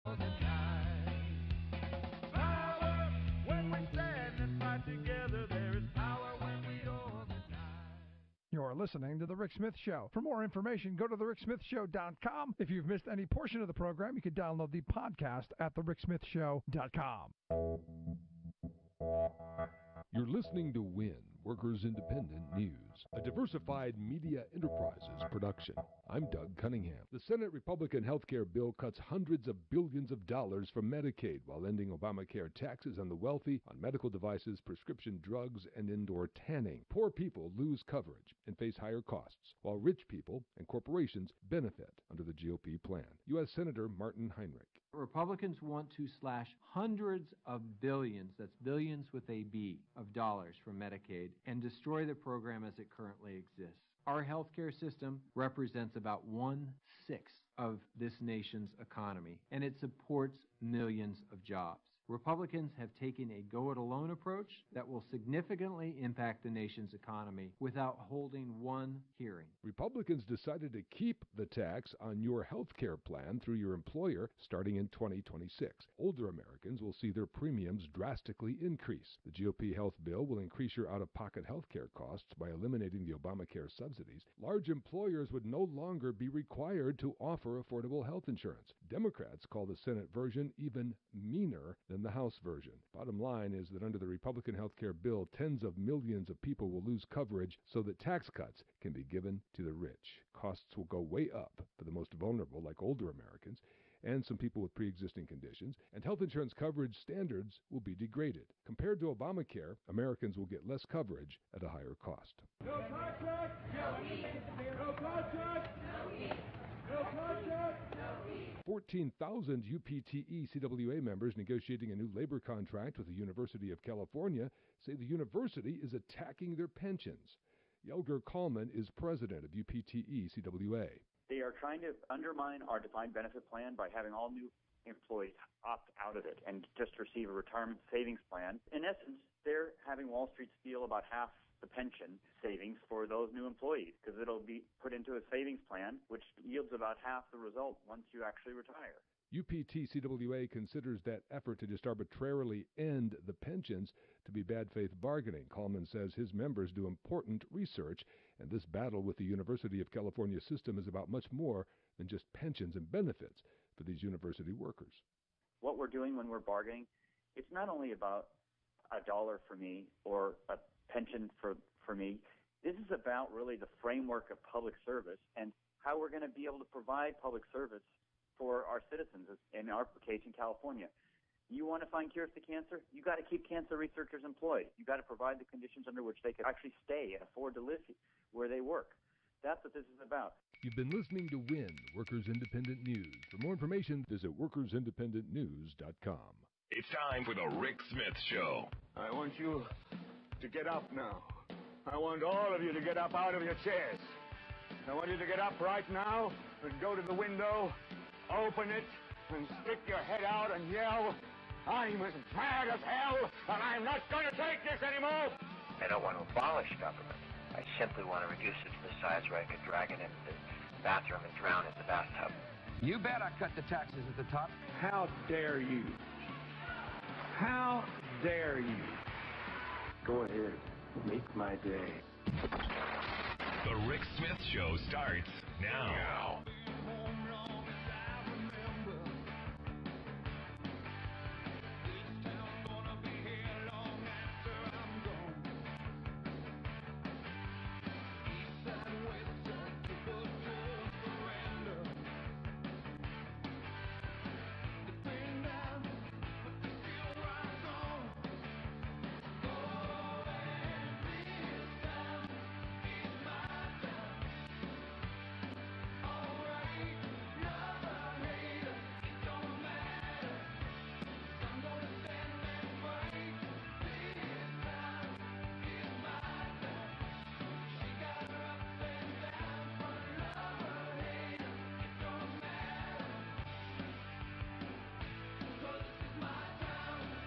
Power when we stand and fight together. There is power when we organize. You're listening to The Rick Smith Show. For more information, go to thericksmithshow.com. If you've missed any portion of the program, you can download the podcast at thericksmithshow.com. You're listening to WIN, Workers Independent News, a diversified media enterprises production. I'm Doug Cunningham. The Senate Republican health care bill cuts hundreds of billions of dollars from Medicaid while ending Obamacare taxes on the wealthy, on medical devices, prescription drugs, and indoor tanning. Poor people lose coverage and face higher costs, while rich people and corporations benefit under the GOP plan. U.S. Senator Martin Heinrich. Republicans want to slash hundreds of billions, that's billions with a B, of dollars from Medicaid and destroy the program as it currently exists. Our healthcare system represents about 1/6 of this nation's economy, and it supports millions of jobs. Republicans have taken a go-it-alone approach that will significantly impact the nation's economy without holding one hearing. Republicans decided to keep the tax on your health care plan through your employer starting in 2026. Older Americans will see their premiums drastically increase. The GOP health bill will increase your out-of-pocket health care costs by eliminating the Obamacare subsidies. Large employers would no longer be required to offer affordable health insurance. Democrats call the Senate version even meaner than the House version. Bottom line is that under the Republican health care bill, tens of millions of people will lose coverage so that tax cuts can be given to the rich. Costs will go way up for the most vulnerable, like older Americans, and some people with pre-existing conditions, and health insurance coverage standards will be degraded. Compared to Obamacare, Americans will get less coverage at a higher cost. No contract, no heat. No contract, no heat. No contract, no heat. 14,000 UPTE CWA members negotiating a new labor contract with the University of California say the university is attacking their pensions. Yelger Kallman is president of UPTE CWA. They are trying to undermine our defined benefit plan by having all new employees opt out of it and just receive a retirement savings plan. In essence, they're having Wall Street steal about half the pension savings for those new employees because it'll be put into a savings plan, which yields about half the result once you actually retire. UPT-CWA considers that effort to just arbitrarily end the pensions to be bad faith bargaining. Kallman says his members do important research, and this battle with the University of California system is about much more than just pensions and benefits for these university workers. What we're doing when we're bargaining, it's not only about $1 for me or a pension for me. This is about really the framework of public service and how we're going to be able to provide public service for our citizens, in our case in California. You want to find cures to cancer? You got to keep cancer researchers employed. You got to provide the conditions under which they can actually stay and afford to live where they work. That's what this is about. You've been listening to WIN, Workers Independent News. For more information, visit workersindependentnews.com. It's time for the Rick Smith Show. I want you to get up now. I want all of you to get up out of your chairs. I want you to get up right now and go to the window, open it, and stick your head out and yell, "I'm as mad as hell, and I'm not going to take this anymore!" I don't want to abolish government. I simply want to reduce it to the size where I could drag it into the bathroom and drown it in the bathtub. You bet I cut the taxes at the top. How dare you? How dare you? Go ahead. Make my day. The Rick Smith Show starts now.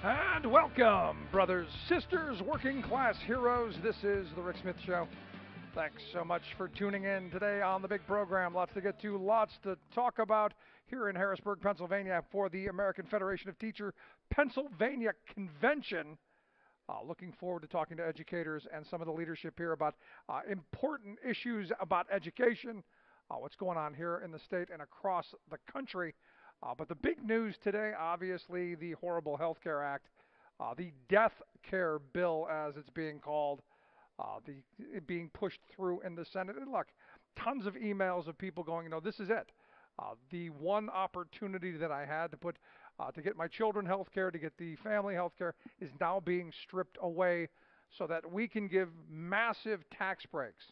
And welcome, brothers, sisters, working class heroes. This is The Rick Smith Show. Thanks so much for tuning in today on the big program. Lots to get to, lots to talk about here in Harrisburg, Pennsylvania for the American Federation of Teachers Pennsylvania Convention. Looking forward to talking to educators and some of the leadership here about important issues about education, what's going on here in the state and across the country. But the big news today, obviously, the horrible Health Care Act, the Death Care Bill, as it's being called, it being pushed through in the Senate. And look, tons of emails of people going, this is it. The one opportunity that I had to put to get my children health care, to get the family health care, is now being stripped away so that we can give massive tax breaks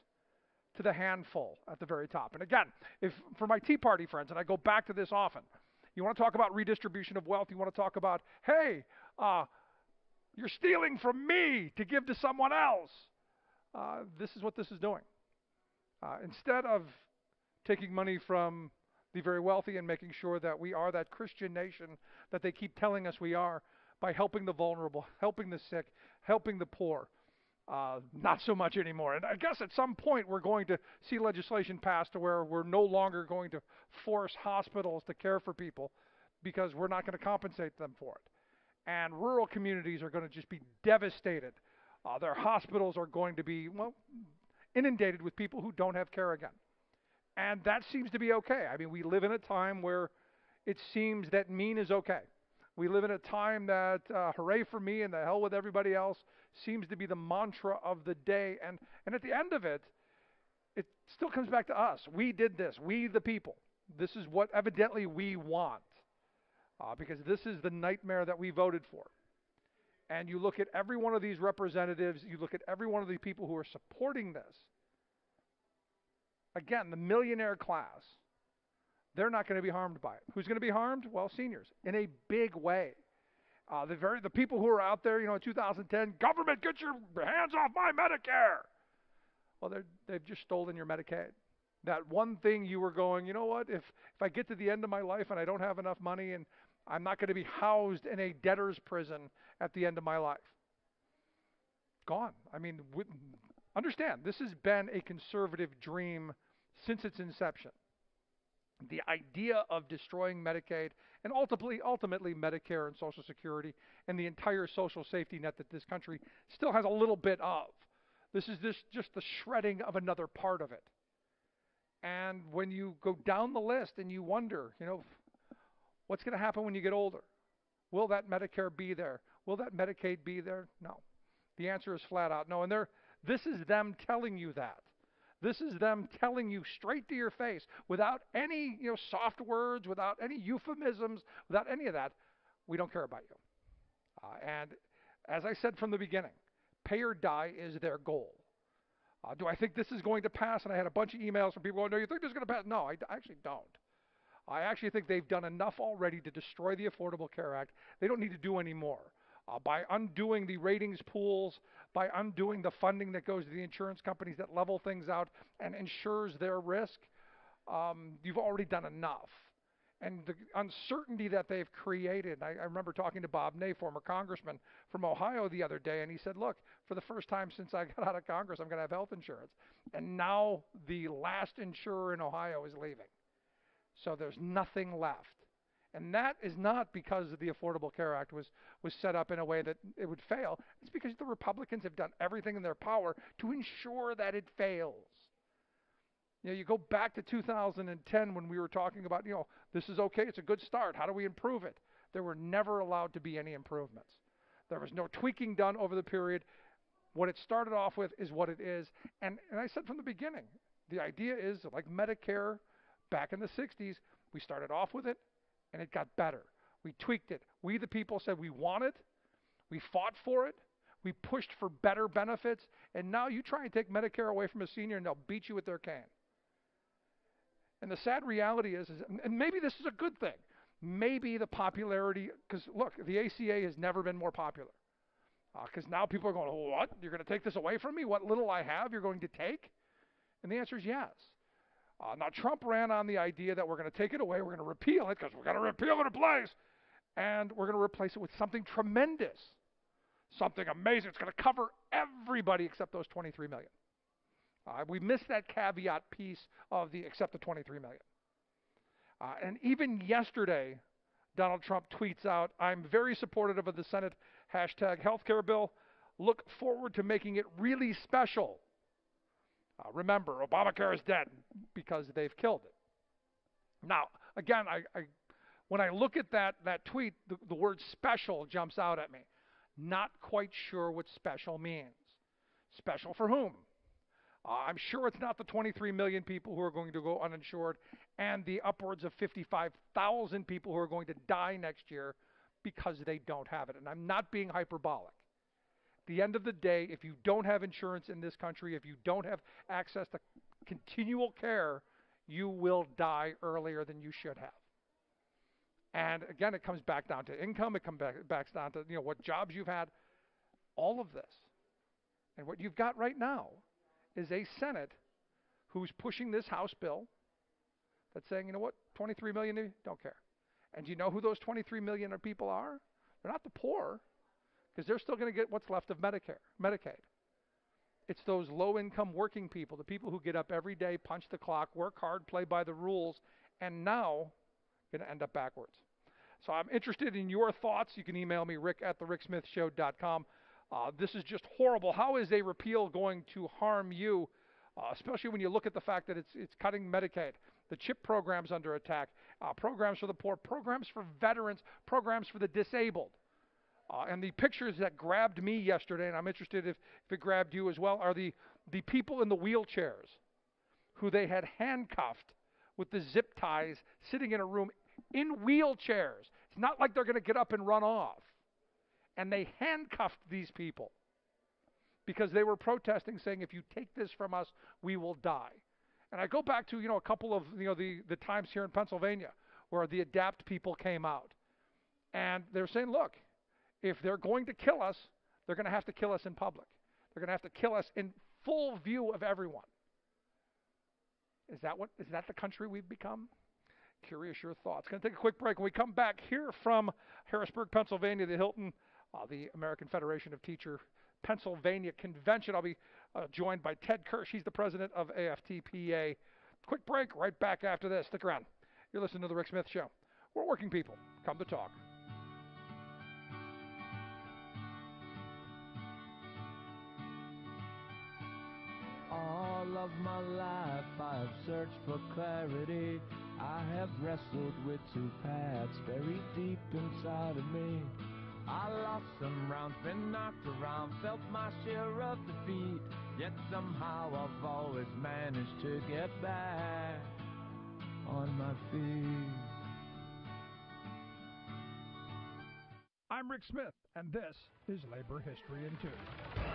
to the handful at the very top. And again, if for my Tea Party friends, and I go back to this often, you want to talk about redistribution of wealth, you want to talk about, hey, you're stealing from me to give to someone else. This is what this is doing. Instead of taking money from the very wealthy and making sure that we are that Christian nation that they keep telling us we are, by helping the vulnerable, helping the sick, helping the poor, not so much anymore. And I guess at some point we're going to see legislation passed to where we're no longer going to force hospitals to care for people because we're not going to compensate them for it. And rural communities are going to just be devastated. Their hospitals are going to be, inundated with people who don't have care again. And that seems to be okay. I mean, we live in a time where it seems that mean is okay. We live in a time that hooray for me and the hell with everybody else seems to be the mantra of the day. And at the end of it, it still comes back to us. We did this. We the people. This is what evidently we want because this is the nightmare that we voted for. And you look at every one of these representatives, you look at every one of the people who are supporting this. Again, the millionaire class, they're not going to be harmed by it. Who's going to be harmed? Well, seniors, in a big way. The people who are out there, in 2010, government, get your hands off my Medicare. Well, they've just stolen your Medicaid. That one thing you were going, you know what, if I get to the end of my life and I don't have enough money and I'm not going to be housed in a debtor's prison at the end of my life. Gone. I mean, understand, this has been a conservative dream since its inception. The idea of destroying Medicaid and ultimately Medicare and Social Security and the entire social safety net that this country still has a little bit of. This is just the shredding of another part of it. And when you go down the list and you wonder, what's going to happen when you get older? Will that Medicare be there? Will that Medicaid be there? No. The answer is flat out no. And this is them telling you that. This is them telling you straight to your face without any soft words, without any euphemisms, without any of that. We don't care about you. And as I said from the beginning, pay or die is their goal. Do I think this is going to pass? And I had a bunch of emails from people going, no, you think this is going to pass? No, I actually don't. I actually think they've done enough already to destroy the Affordable Care Act. They don't need to do any more. By undoing the ratings pools, by undoing the funding that goes to the insurance companies that level things out and ensures their risk, you've already done enough. And the uncertainty that they've created, I remember talking to Bob Ney, former congressman from Ohio the other day, and he said, look, for the first time since I got out of Congress, I'm going to have health insurance. And now the last insurer in Ohio is leaving. So there's nothing left. And that is not because the Affordable Care Act was set up in a way that it would fail. It's because the Republicans have done everything in their power to ensure that it fails. You go back to 2010 when we were talking about, this is okay, it's a good start. How do we improve it? There were never allowed to be any improvements. There was no tweaking done over the period. What it started off with is what it is. And I said from the beginning, the idea is like Medicare back in the 60s, we started off with it, and it got better. We tweaked it. We, the people, said we want it. We fought for it. We pushed for better benefits. And now you try and take Medicare away from a senior, and they'll beat you with their cane. And the sad reality is and maybe this is a good thing. Maybe the popularity, because look, the ACA has never been more popular. Because now people are going, oh, what? You're going to take this away from me? What little I have, you're going to take? And the answer is yes. Now, Trump ran on the idea that we're going to take it away, we're going to repeal it, because we're going to repeal it in place, and we're going to replace it with something tremendous, something amazing. It's going to cover everybody except those 23 million. We missed that caveat piece of the except the 23 million. And even yesterday, Donald Trump tweets out, I'm very supportive of the Senate #healthcare bill. Look forward to making it really special. Remember, Obamacare is dead because they've killed it. Now, again, when I look at that tweet, the word special jumps out at me. Not quite sure what special means. Special for whom? I'm sure it's not the 23 million people who are going to go uninsured and the upwards of 55,000 people who are going to die next year because they don't have it. And I'm not being hyperbolic. At the end of the day, if you don't have insurance in this country, if you don't have access to continual care, you will die earlier than you should have. And again, it comes back down to income. It comes back down to what jobs you've had. All of this. And what you've got right now is a Senate who's pushing this House bill that's saying, you know what, 23 million, don't care. And do you know who those 23 million people are? They're not the poor, because they're still going to get what's left of Medicaid. It's those low-income working people, the people who get up every day, punch the clock, work hard, play by the rules, and now going to end up backwards. So I'm interested in your thoughts. You can email me, rick@thericksmithshow.com. This is just horrible. How is a repeal going to harm you, especially when you look at the fact that it's cutting Medicaid? The CHIP program's under attack, programs for the poor, programs for veterans, programs for the disabled. And the pictures that grabbed me yesterday, and I'm interested if it grabbed you as well, are the people in the wheelchairs who they had handcuffed with the zip ties sitting in a room in wheelchairs. It's not like they're going to get up and run off. And they handcuffed these people because they were protesting, saying, if you take this from us, we will die. And I go back to, a couple of, the times here in Pennsylvania where the ADAPT people came out. And they're saying, look, if they're going to kill us, they're going to have to kill us in public. They're going to have to kill us in full view of everyone. Is that the country we've become? Curious your thoughts. Going to take a quick break. When we come back here from Harrisburg, Pennsylvania, the Hilton, the American Federation of Teacher Pennsylvania Convention. I'll be joined by Ted Kirsch. He's the president of AFTPA. Quick break. Right back after this. Stick around. You're listening to The Rick Smith Show. We're working people. Come to talk. All of my life I have searched for clarity. I have wrestled with two paths very deep inside of me. I lost some rounds, been knocked around, felt my share of defeat. Yet somehow I've always managed to get back on my feet. I'm Rick Smith, and this is Labor History in 2.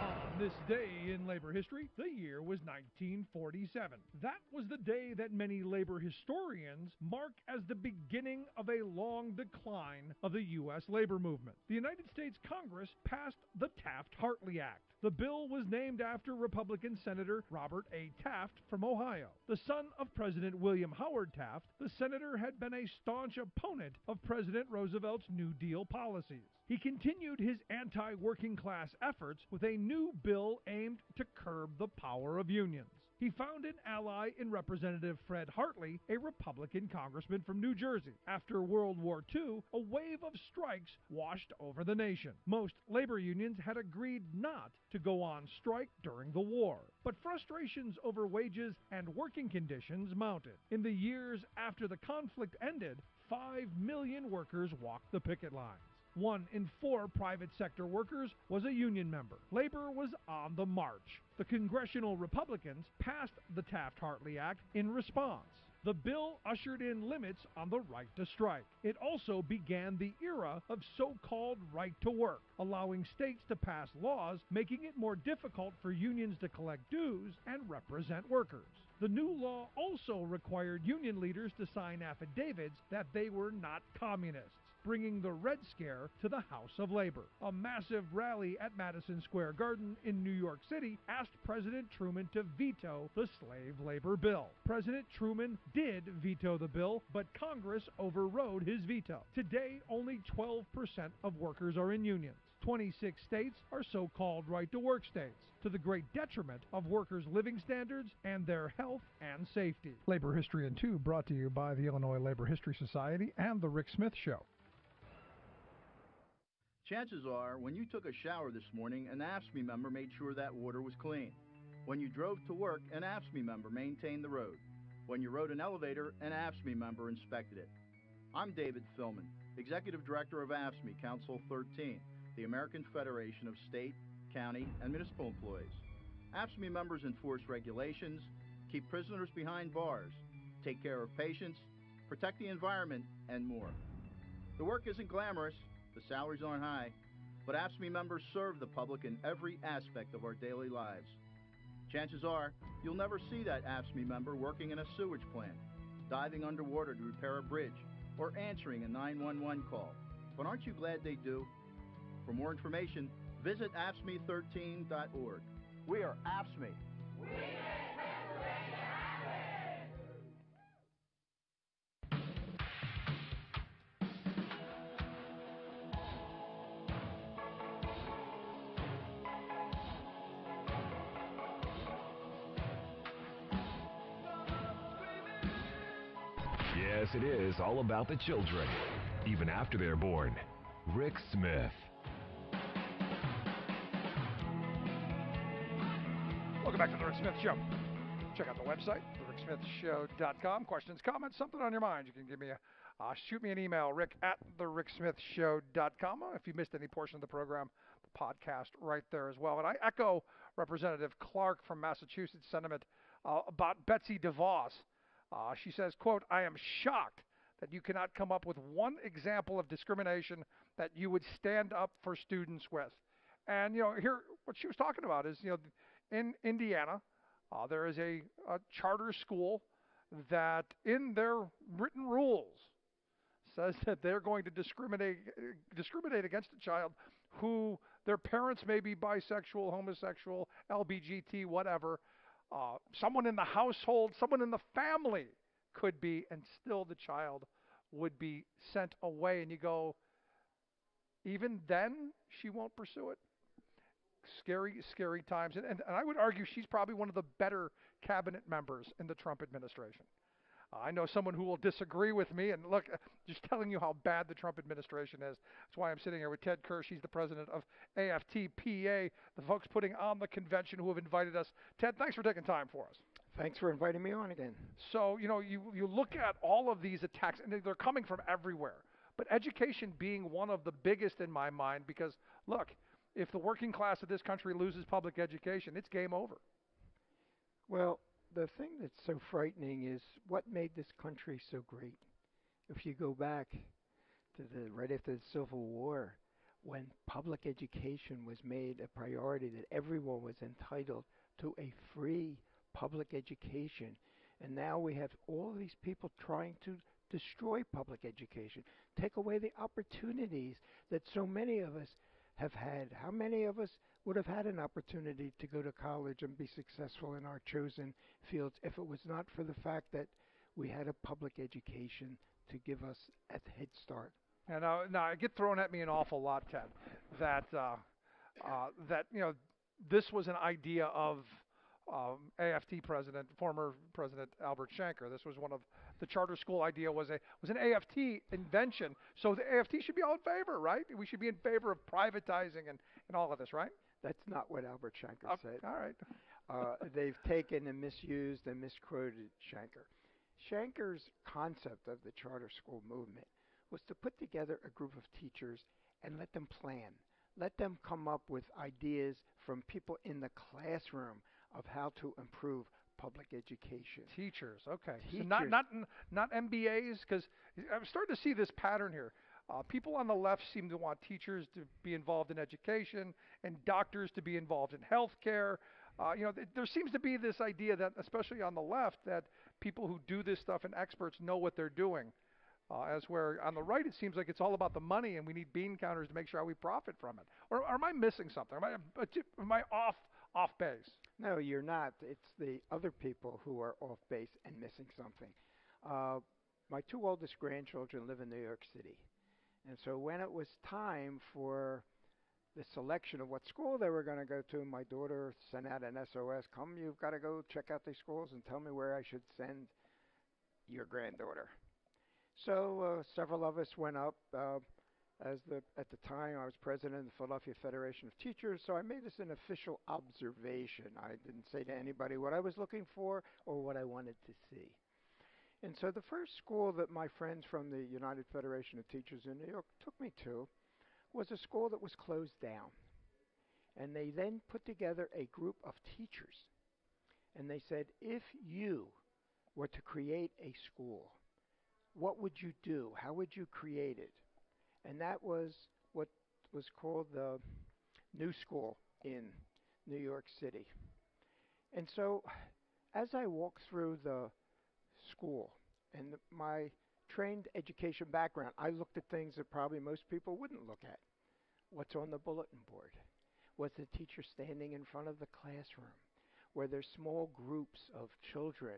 On this day in labor history, the year was 1947. That was the day that many labor historians mark as the beginning of a long decline of the U.S. labor movement. The United States Congress passed the Taft-Hartley Act. The bill was named after Republican Senator Robert A. Taft from Ohio. The son of President William Howard Taft, the senator had been a staunch opponent of President Roosevelt's New Deal policies. He continued his anti-working class efforts with a new bill aimed to curb the power of unions. He found an ally in Representative Fred Hartley, a Republican congressman from New Jersey. After World War II, a wave of strikes washed over the nation. Most labor unions had agreed not to go on strike during the war, but frustrations over wages and working conditions mounted. In the years after the conflict ended, 5 million workers walked the picket lines. 1 in 4 private sector workers was a union member. Labor was on the march. The congressional Republicans passed the Taft-Hartley Act in response. The bill ushered in limits on the right to strike. It also began the era of so-called right to work, allowing states to pass laws making it more difficult for unions to collect dues and represent workers. The new law also required union leaders to sign affidavits that they were not communists. bringing the Red Scare to the House of Labor. A massive rally at Madison Square Garden in New York City asked President Truman to veto the slave labor bill. President Truman did veto the bill, but Congress overrode his veto. Today, only 12% of workers are in unions. 26 states are so-called right-to-work states, to the great detriment of workers' living standards and their health and safety. Labor History in 2 brought to you by the Illinois Labor History Society and The Rick Smith Show. Chances are, when you took a shower this morning, an AFSCME member made sure that water was clean. When you drove to work, an AFSCME member maintained the road. When you rode an elevator, an AFSCME member inspected it. I'm David Philman, Executive Director of AFSCME Council 13, the American Federation of State, County, and Municipal Employees. AFSCME members enforce regulations, keep prisoners behind bars, take care of patients, protect the environment, and more. The work isn't glamorous, the salaries aren't high, but AFSCME members serve the public in every aspect of our daily lives. Chances are, you'll never see that AFSCME member working in a sewage plant, diving underwater to repair a bridge, or answering a 911 call. But aren't you glad they do? For more information, visit AFSCME13.org. We are AFSCME. We make Pennsylvania happy! Yes, it is all about the children, even after they're born. Rick Smith. Welcome back to The Rick Smith Show. Check out the website, thericksmithshow.com. Questions, comments, something on your mind, you can give me shoot me an email, rick at thericksmithshow.com. If you missed any portion of the program, the podcast right there as well. And I echo Representative Clark from Massachusetts' sentiment about Betsy DeVos. She says, quote, "I am shocked that you cannot come up with one example of discrimination that you would stand up for students with." And, here, what she was talking about is, in Indiana, there is a charter school that in their written rules says that they're going to discriminate against a child who their parents may be bisexual, homosexual, LBGT, whatever. Someone in the household, someone in the family could be, and still the child would be sent away. And you go, even then she won't pursue it? Scary, scary times. And I would argue she's probably one of the better cabinet members in the Trump administration. I know someone who will disagree with me, and look, just telling you how bad the Trump administration is. That's why I'm sitting here with Ted Kirsch. He's the president of AFT-PA, the folks putting on the convention who have invited us. Ted, thanks for taking time for us. Thanks for inviting me on again. So, you look at all of these attacks, and they're coming from everywhere. But education being one of the biggest in my mind, because, look, if the working class of this country loses public education, it's game over. Well, the thing that's so frightening is what made this country so great. If you go back to right after the Civil War, when public education was made a priority, that everyone was entitled to a free public education. And now we have all these people trying to destroy public education, take away the opportunities that so many of us have had. How many of us would have had an opportunity to go to college and be successful in our chosen fields if it was not for the fact that we had a public education to give us a head start? And now I get thrown at me an awful lot, Ted, that this was an idea of AFT president, former President Albert Shanker. This was one of the charter school idea was an AFT invention. So the AFT should be all in favor, right? We should be in favor of privatizing and all of this, right? That's not what Albert Shanker said. All right. They've taken and misused and misquoted Shanker. Shanker's concept of the charter school movement was to put together a group of teachers and let them plan. Let them come up with ideas from people in the classroom of how to improve public education. Teachers, okay. Teachers. So not MBAs, because I'm starting to see this pattern here. People on the left seem to want teachers to be involved in education and doctors to be involved in healthcare. There seems to be this idea that, especially on the left, that people who do this stuff and experts know what they're doing. As where on the right it seems like it's all about the money and we need bean counters to make sure how we profit from it. Or am I missing something? Am I off base? No, you're not. It's the other people who are off base and missing something. My two oldest grandchildren live in New York City. And so when it was time for the selection of what school they were going to go to, my daughter sent out an SOS, come, you've got to go check out these schools and tell me where I should send your granddaughter. So several of us went up. At the time, I was president of the Philadelphia Federation of Teachers, so I made this an official observation. I didn't say to anybody what I was looking for or what I wanted to see. And so the first school that my friends from the United Federation of Teachers in New York took me to was a school that was closed down. And they then put together a group of teachers. And they said, if you were to create a school, what would you do? How would you create it? And that was what was called the New School in New York City. And so as I walked through the school and my trained education background, I looked at things that probably most people wouldn't look at. What's on the bulletin board? Was the teacher standing in front of the classroom? Were there small groups of children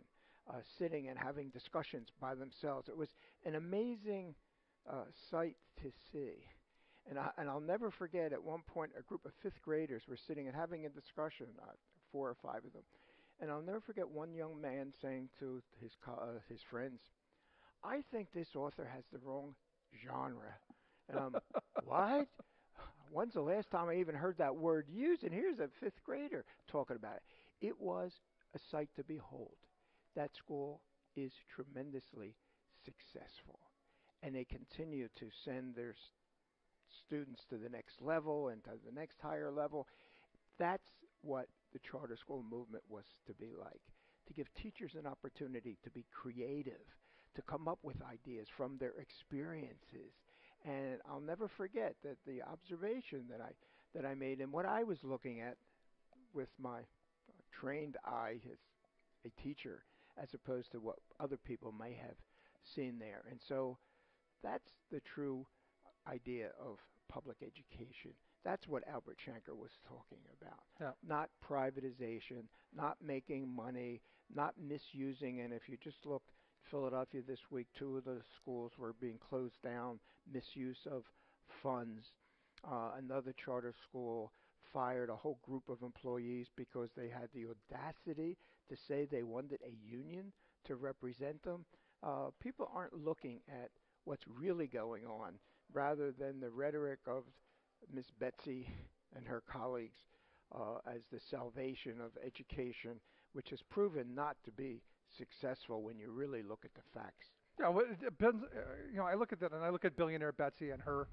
sitting and having discussions by themselves? It was an amazing sight to see. And I'll never forget, at one point, a group of fifth graders were sitting and having a discussion, 4 or 5 of them. And I'll never forget one young man saying to his friends, I think this author has the wrong genre. And what? When's the last time I even heard that word used? And here's a fifth grader talking about it. It was a sight to behold. That school is tremendously successful. And they continue to send their students to the next level and to the next higher level. That's what the charter school movement was to be like, to give teachers an opportunity to be creative, to come up with ideas from their experiences. And I'll never forget that the observation that I made and what I was looking at with my trained eye as a teacher, as opposed to what other people may have seen there. And so that's the true idea of public education. That's what Albert Shanker was talking about. Yeah. Not privatization, not making money, not misusing. And if you just look, Philadelphia this week, 2 of the schools were being closed down, misuse of funds. Another charter school fired a whole group of employees because they had the audacity to say they wanted a union to represent them. People aren't looking at what's really going on, rather than the rhetoric of Miss Betsy and her colleagues as the salvation of education, which has proven not to be successful when you really look at the facts. Yeah, well, it depends. I look at that, and I look at billionaire Betsy and her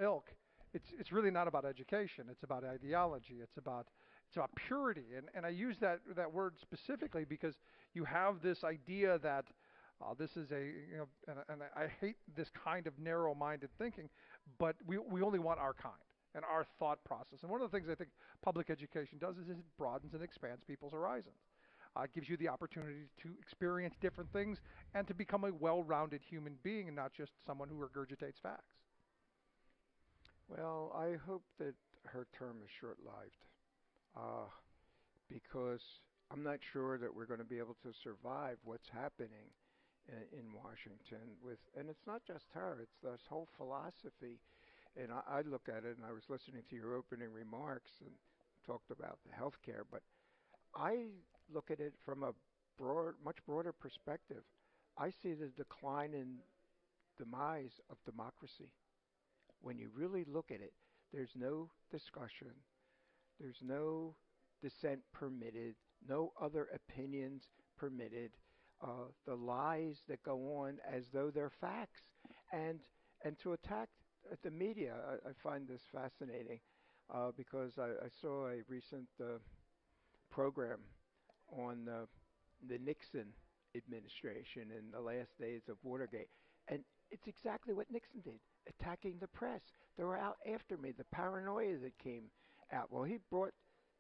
ilk. It's really not about education. It's about ideology. It's about purity. And I use that word specifically because you have this idea that this is and I hate this kind of narrow-minded thinking, but we only want our kind and our thought process. And one of the things I think public education does is it broadens and expands people's horizons. It gives you the opportunity to experience different things and to become a well-rounded human being and not just someone who regurgitates facts. Well, I hope that her term is short-lived because I'm not sure that we're going to be able to survive what's happening in Washington and it's not just her, it's this whole philosophy. And I look at it, and I was listening to your opening remarks and talked about the health care, but I look at it from a much broader perspective. I see the decline and demise of democracy. When you really look at it, there's no discussion, there's no dissent permitted, no other opinions permitted. The lies that go on as though they're facts, and to attack the media. I find this fascinating because I saw a recent program on the Nixon administration in the last days of Watergate, and it's exactly what Nixon did, attacking the press. They were out after me, the paranoia that came out. Well,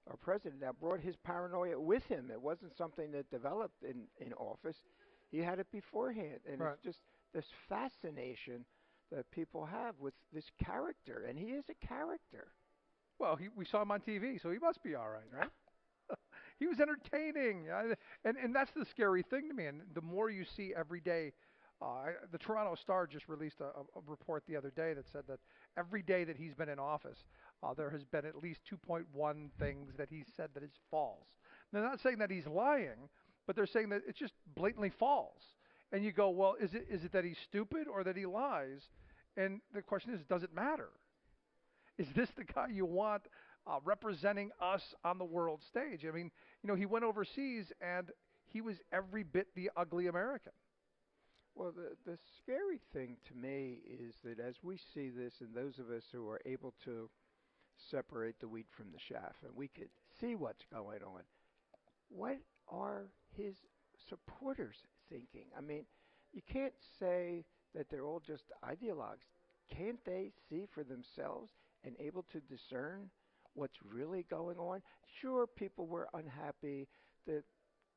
our president now brought his paranoia with him. It wasn't something that developed in office. He had it beforehand, and Right. It's just this fascination that people have with this character, and he is a character. Well, we saw him on TV, so he must be all right, right? He was entertaining, and that's the scary thing to me. And the more you see every day, the Toronto Star just released a report the other day that said that every day that he's been in office, there has been at least 2.1 things that he said that is false. They're not saying that he's lying, but they're saying that it's just blatantly false. And you go, well, is it that he's stupid or that he lies? And the question is, does it matter? Is this the guy you want representing us on the world stage? I mean, he went overseas and he was every bit the ugly American. Well, the scary thing to me is that as we see this, and those of us who are able to separate the wheat from the chaff, and we could see what's going on, what are his supporters thinking? I mean, you can't say that they're all just ideologues. Can't they see for themselves and able to discern what's really going on? Sure, people were unhappy that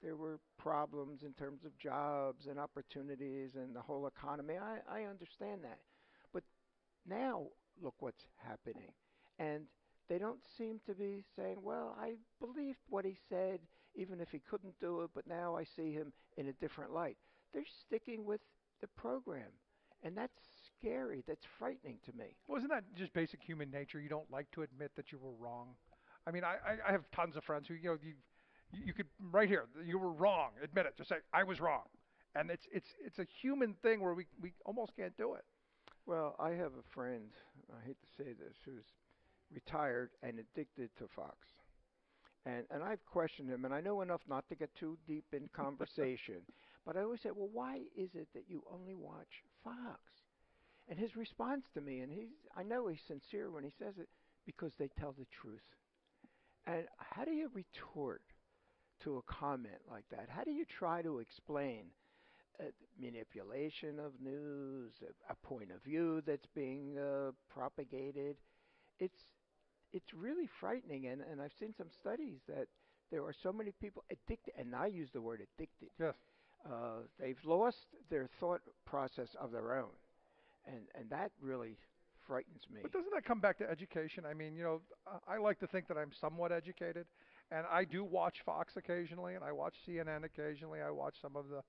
there were problems in terms of jobs and opportunities and the whole economy. I understand that. But now look what's happening. And they don't seem to be saying, well, I believed what he said, even if he couldn't do it, but now I see him in a different light. They're sticking with the program. And that's scary. That's frightening to me. Wasn't that just basic human nature? You don't like to admit that you were wrong. I mean, I have tons of friends who, you could, right here, you were wrong. Admit it. Just say, I was wrong. And it's a human thing where we almost can't do it. Well, I have a friend, I hate to say this, who's retired and addicted to Fox. And I've questioned him, and I know enough not to get too deep in conversation. But I always say, well, why is it that you only watch Fox? And his response to me, and I know he's sincere when he says it, because they tell the truth. And how do you retort to a comment like that? How do you try to explain manipulation of news, a point of view that's being propagated? It's really frightening, and I've seen some studies that there are so many people addicted, and I use the word addicted. Yes. They've lost their thought process of their own, and that really frightens me. But doesn't that come back to education? I mean, I like to think that I'm somewhat educated, and I do watch Fox occasionally, and I watch CNN occasionally. I watch some of the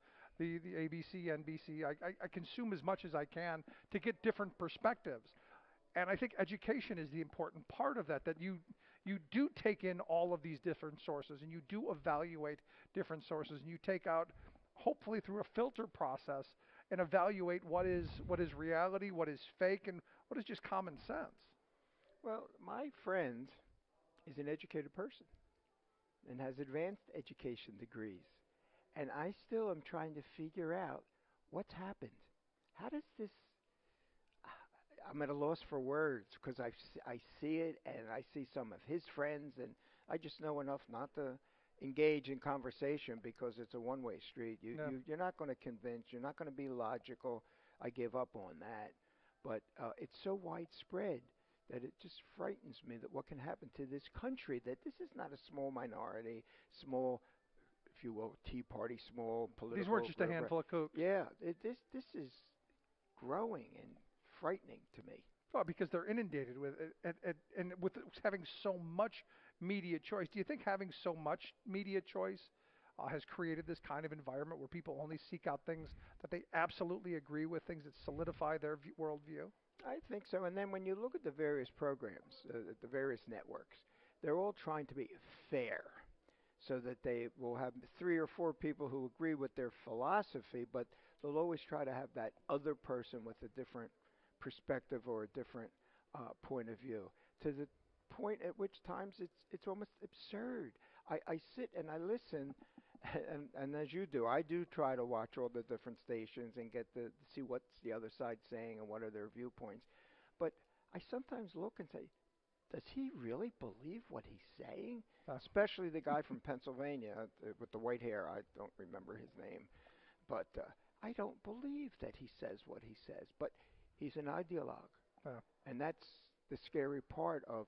ABC, NBC. I consume as much as I can to get different perspectives. And I think education is the important part of that you do take in all of these different sources, and you do evaluate different sources, and you take out, hopefully through a filter process, and evaluate what is reality, what is fake, and what is just common sense. Well, my friend is an educated person and has advanced education degrees. And I still am trying to figure out what's happened. How does this... I'm at a loss for words because I see it, and I see some of his friends, and I just know enough not to engage in conversation because it's a one-way street. You're not going to convince. You're not going to be logical. I give up on that. But it's so widespread that it just frightens me that what can happen to this country, that this is not a small minority, small, if you will, Tea Party, small political... These weren't just a handful of kooks. Yeah, this is growing and frightening to me. Well, because they're inundated with it, and with having so much media choice. Do you think having so much media choice has created this kind of environment where people only seek out things that they absolutely agree with, things that solidify their worldview? I think so. And then when you look at the various programs, the various networks, they're all trying to be fair so that they will have 3 or 4 people who agree with their philosophy, but they'll always try to have that other person with a different perspective or a different point of view, to the point at which times it's almost absurd. I sit and I listen, and as you do, I do try to watch all the different stations and get to see what's the other side saying and what are their viewpoints. But I sometimes look and say, does he really believe what he's saying? Especially the guy from Pennsylvania with the white hair. I don't remember his name. But I don't believe that he says what he says. But he's an ideologue. And that's the scary part of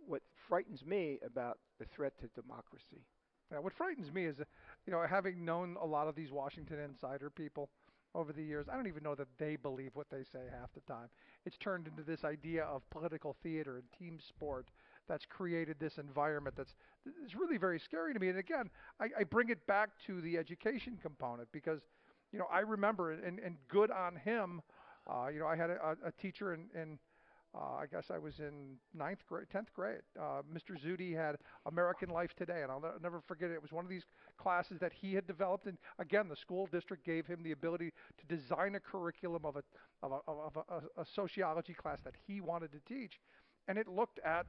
what frightens me about the threat to democracy. What frightens me is, having known a lot of these Washington insider people, over the years. I don't even know that they believe what they say half the time. It's turned into this idea of political theater and team sport that's created this environment that's it's really very scary to me. And again, I bring it back to the education component because, I remember, and good on him, I had a teacher in I guess I was in 10th grade. Mr. Zudi had American Life Today, and I'll never forget it. It was one of these classes that he had developed, and again, the school district gave him the ability to design a curriculum of a sociology class that he wanted to teach, and it looked at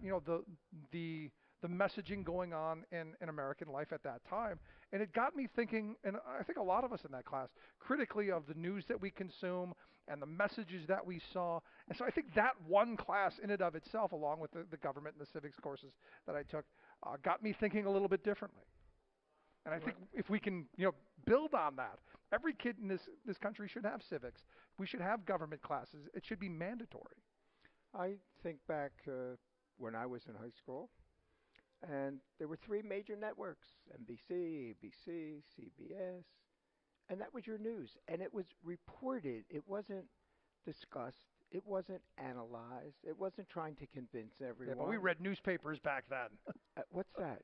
the messaging going on in American life at that time, and it got me thinking, and I think a lot of us in that class, critically of the news that we consume and the messages that we saw. And so I think that one class in and of itself, along with the government and the civics courses that I took, got me thinking a little bit differently. And I think if we can, build on that, every kid in this country should have civics. We should have government classes. It should be mandatory. I think back when I was in high school, and there were three major networks: NBC, ABC, CBS, and that was your news. And it was reported. It wasn't discussed. It wasn't analyzed. It wasn't trying to convince everyone. Yeah, but we read newspapers back then. What's that?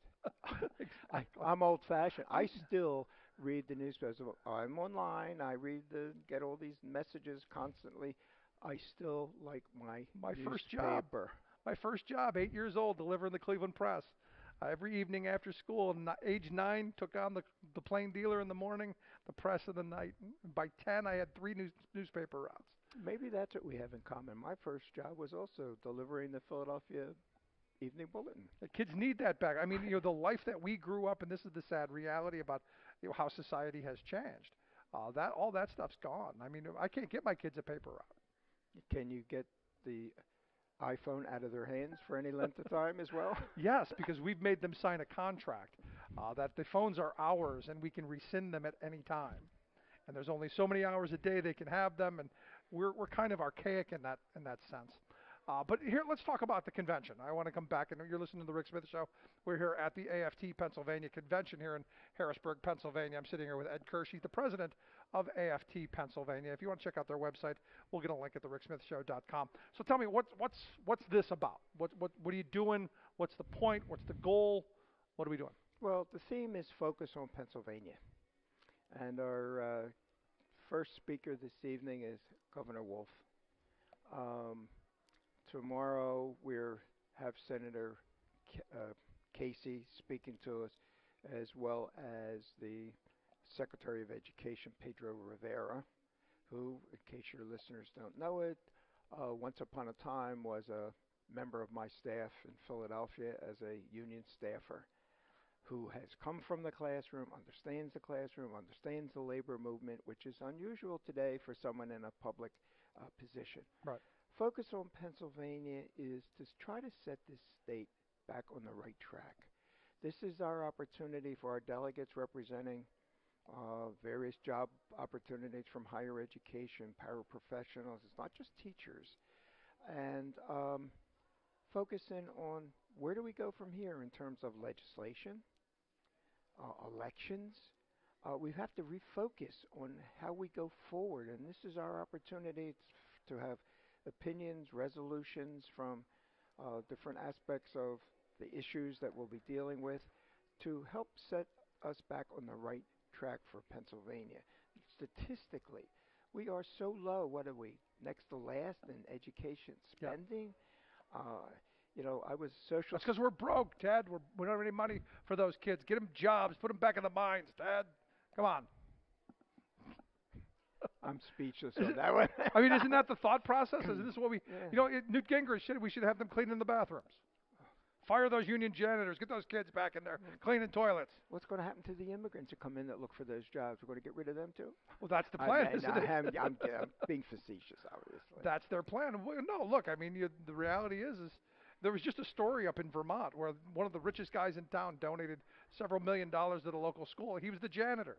I'm old-fashioned. I still read the newspapers. I'm online. I get all these messages constantly. I still like my first job. My first job, 8 years old, delivering the Cleveland Press. Every evening after school, age 9, took on the plain dealer in the morning, the press in the night. By 10, I had 3 newspaper routes. Maybe that's what we have in common. My first job was also delivering the Philadelphia Evening Bulletin. The kids need that back. I mean, the life that we grew up in, this is the sad reality about how society has changed. All that stuff's gone. I mean, I can't get my kids a paper route. Can you get the iPhone out of their hands for any length of time as well? Yes, because we've made them sign a contract that the phones are ours and we can rescind them at any time. And there's only so many hours a day they can have them, and we're kind of archaic in that sense. But here, let's talk about the convention. I want to come back, and you're listening to the Rick Smith Show. We're here at the AFT Pennsylvania Convention here in Harrisburg, Pennsylvania. I'm sitting here with Ed Kirsch. He's the president of AFT Pennsylvania. If you want to check out their website, we'll get a link at thericksmithshow.com. So tell me, what's this about? What are you doing? What's the point? What's the goal? What are we doing? Well, the theme is Focus on Pennsylvania. And our first speaker this evening is Governor Wolf. Tomorrow we have Senator Casey speaking to us, as well as the Secretary of Education, Pedro Rivera, who, in case your listeners don't know it, once upon a time was a member of my staff in Philadelphia as a union staffer, who has come from the classroom, understands the classroom, understands the labor movement, which is unusual today for someone in a public position. Right. Focus on Pennsylvania is to try to set this state back on the right track. This is our opportunity for our delegates representing various job opportunities from higher education, paraprofessionals. It's not just teachers. And focusing on where do we go from here in terms of legislation, elections. We have to refocus on how we go forward. And this is our opportunity to have opinions, resolutions from different aspects of the issues that we'll be dealing with to help set us back on the right track for Pennsylvania. Statistically, we are so low. What are we? Next to last in education spending? Yep. I was social... That's because we're broke, Ted. We don't have any money for those kids. Get them jobs. Put them back in the mines, Ted. Come on. I'm speechless on that one. I mean, isn't that the thought process? Isn't this what we... Yeah. Newt Gingrich said we should have them cleaning the bathrooms. Fire those union janitors. Get those kids back in there cleaning toilets. What's going to happen to the immigrants who come in that look for those jobs? We're going to get rid of them too? Well, that's the plan, isn't it? I'm being facetious, obviously. That's their plan. No, look, I mean, the reality is there was just a story up in Vermont where one of the richest guys in town donated several $1 million to the local school. He was the janitor.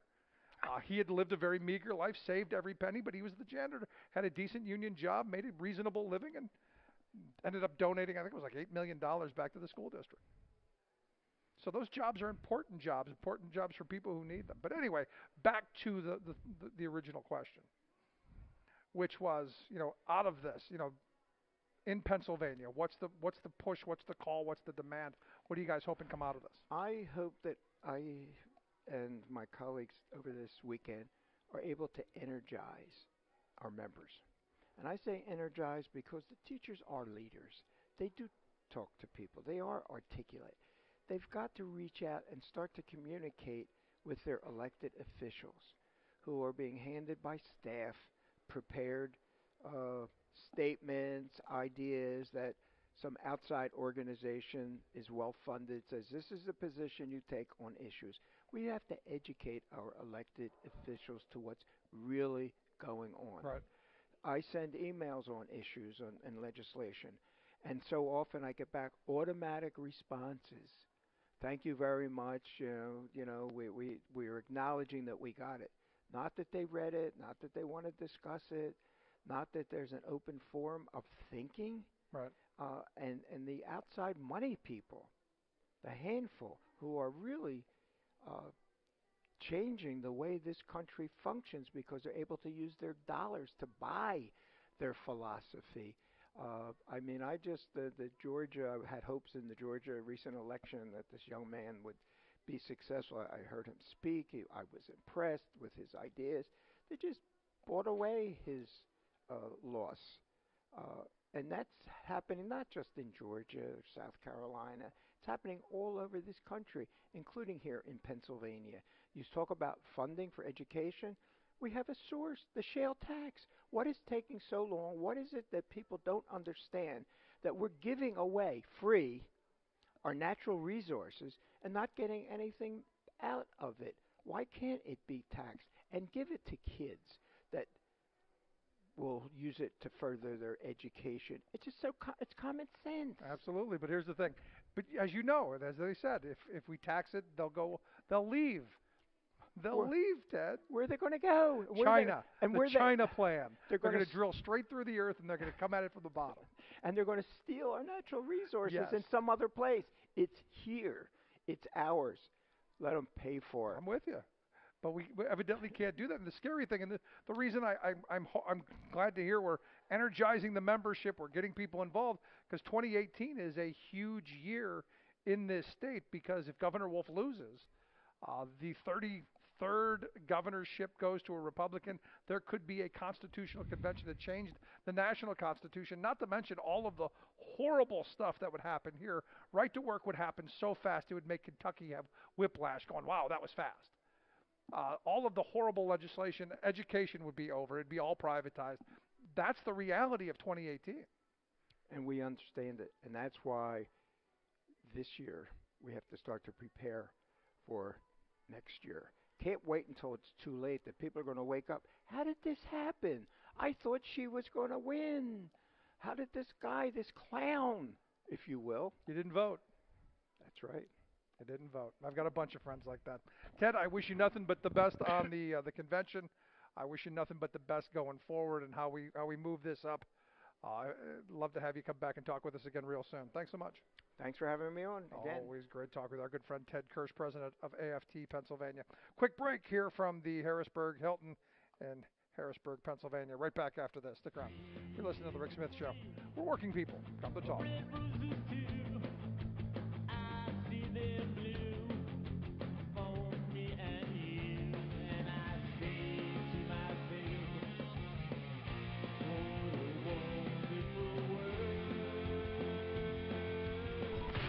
He had lived a very meager life, saved every penny, but he was the janitor, had a decent union job, made a reasonable living, and ended up donating, I think it was like $8 million back to the school district. So those jobs are important jobs for people who need them. But anyway, back to the original question. which was, out of this, in Pennsylvania, what's the push, what's the call, what's the demand? What do you guys hoping come out of this? I hope that I and my colleagues over this weekend are able to energize our members. And I say energize because the teachers are leaders. They do talk to people. They are articulate. They've got to reach out and start to communicate with their elected officials who are being handed by staff prepared statements, ideas that some outside organization is well funded, says this is the position you take on issues. We have to educate our elected officials to what's really going on. Right. I send emails on issues and legislation, and so often I get back automatic responses. Thank you very much. We're acknowledging that we got it. Not that they read it, not that they want to discuss it, not that there's an open forum of thinking. Right. And the outside money people, the handful who are really changing the way this country functions because they're able to use their dollars to buy their philosophy. The Georgia, I had hopes in the Georgia recent election that this young man would be successful. I heard him speak. I was impressed with his ideas. They just bought away his loss. And that's happening not just in Georgia or South Carolina. It's happening all over this country, including here in Pennsylvania. You talk about funding for education. We have a source, the shale tax. What is taking so long? What is it that people don't understand? That we're giving away free our natural resources and not getting anything out of it. Why can't it be taxed? And give it to kids that will use it to further their education. It's just it's common sense. Absolutely, but here's the thing. But as you know, as they said, if we tax it, they'll leave. They'll leave, Ted. Where are they going to go? China. The China plan. They're going to drill straight through the earth, and they're going to come at it from the bottom. And they're going to steal our natural resources Yes. in some other place. It's here. It's ours. Let them pay for it. I'm with you. But we evidently can't do that. And the scary thing, and the reason I'm glad to hear we're energizing the membership, we're getting people involved, because 2018 is a huge year in this state, because if Governor Wolf loses, the 33rd governorship goes to a Republican, there could be a constitutional convention that changed the national constitution, not to mention all of the horrible stuff that would happen here. Right to work would happen so fast it would make Kentucky have whiplash going, wow, that was fast. All of the horrible legislation, education would be over. It'd be all privatized. That's the reality of 2018. And we understand it. And that's why this year we have to start to prepare for next year. Can't wait until it's too late that people are going to wake up. How did this happen? I thought she was going to win. How did this guy, this clown, if you will? You didn't vote. That's right. I didn't vote. I've got a bunch of friends like that. Ted, I wish you nothing but the best on the convention. I wish you nothing but the best going forward and how we move this up. I'd love to have you come back and talk with us again real soon. Thanks so much. Thanks for having me on again. Always great talk with our good friend Ted Kirsch, president of AFT Pennsylvania. Quick break here from the Harrisburg Hilton in Harrisburg, Pennsylvania. Right back after this. Stick around. You're listening to The Rick Smith Show. We're working people. Come to talk.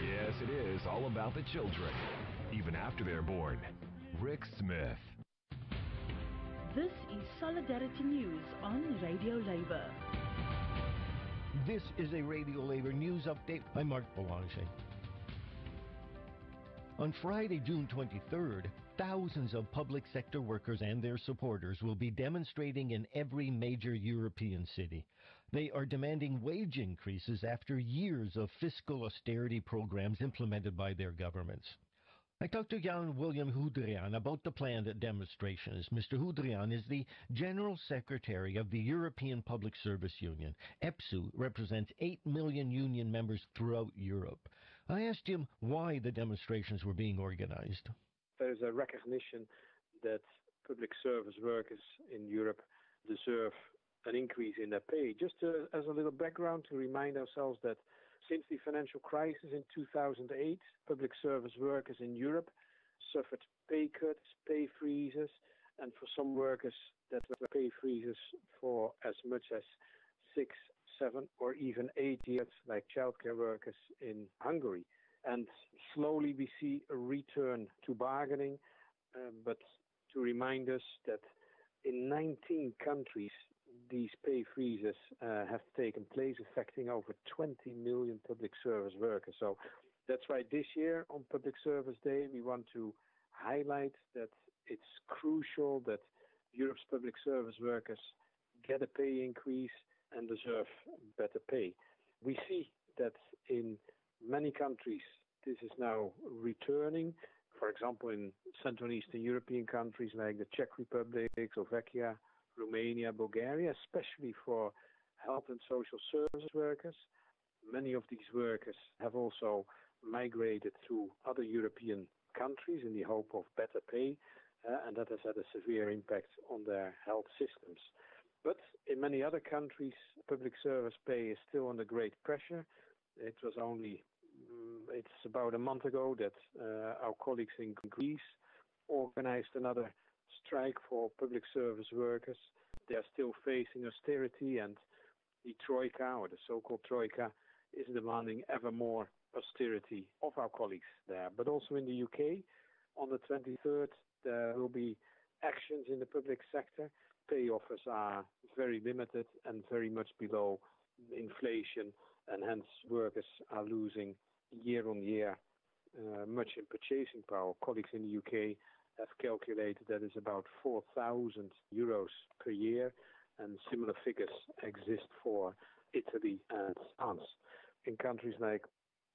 Yes, it is all about the children, even after they're born. Rick Smith. This is Solidarity News on Radio Labour. This is a Radio Labour News Update. I'm Mark Boulanger. On Friday, June 23rd, thousands of public sector workers and their supporters will be demonstrating in every major European city. They are demanding wage increases after years of fiscal austerity programs implemented by their governments. I talked to Jan William Houdrian about the planned demonstrations. Mr. Houdrian is the General Secretary of the European Public Service Union. EPSU represents 8 million union members throughout Europe. I asked him why the demonstrations were being organized. There's a recognition that public service workers in Europe deserve an increase in their pay. Just as a little background to remind ourselves that since the financial crisis in 2008, public service workers in Europe suffered pay cuts, pay freezes, and for some workers that were pay freezes for as much as 6, 7, or even 8 years, like childcare workers in Hungary. And slowly we see a return to bargaining, but to remind us that in 19 countries these pay freezes have taken place, affecting over 20 million public service workers. So that's why this year on Public Service Day we want to highlight that it's crucial that Europe's public service workers get a pay increase and deserve better pay. We see that in many countries this is now returning. For example, in Central and Eastern European countries like the Czech Republic, Slovakia, Romania, Bulgaria, especially for health and social service workers. Many of these workers have also migrated to other European countries in the hope of better pay, and that has had a severe impact on their health systems. But in many other countries, public service pay is still under great pressure. It's about a month ago that our colleagues in Greece organized another strike for public service workers. They are still facing austerity, and the Troika, or the so-called Troika, is demanding ever more austerity of our colleagues there. But also in the UK, on the 23rd, there will be actions in the public sector. Pay offers are very limited and very much below inflation, and hence workers are losing year on year much in purchasing power. Colleagues in the UK have calculated that it's about 4,000 euros per year, and similar figures exist for Italy and France. In countries like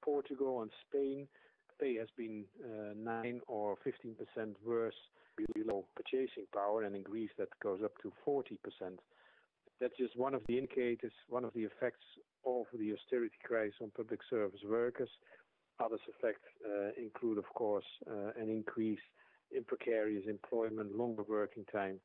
Portugal and Spain, pay has been 9 or 15% worse below purchasing power, and in Greece that goes up to 40%. That's just one of the indicators, one of the effects of the austerity crisis on public service workers. Other effects include, of course, an increase in precarious employment, longer working time,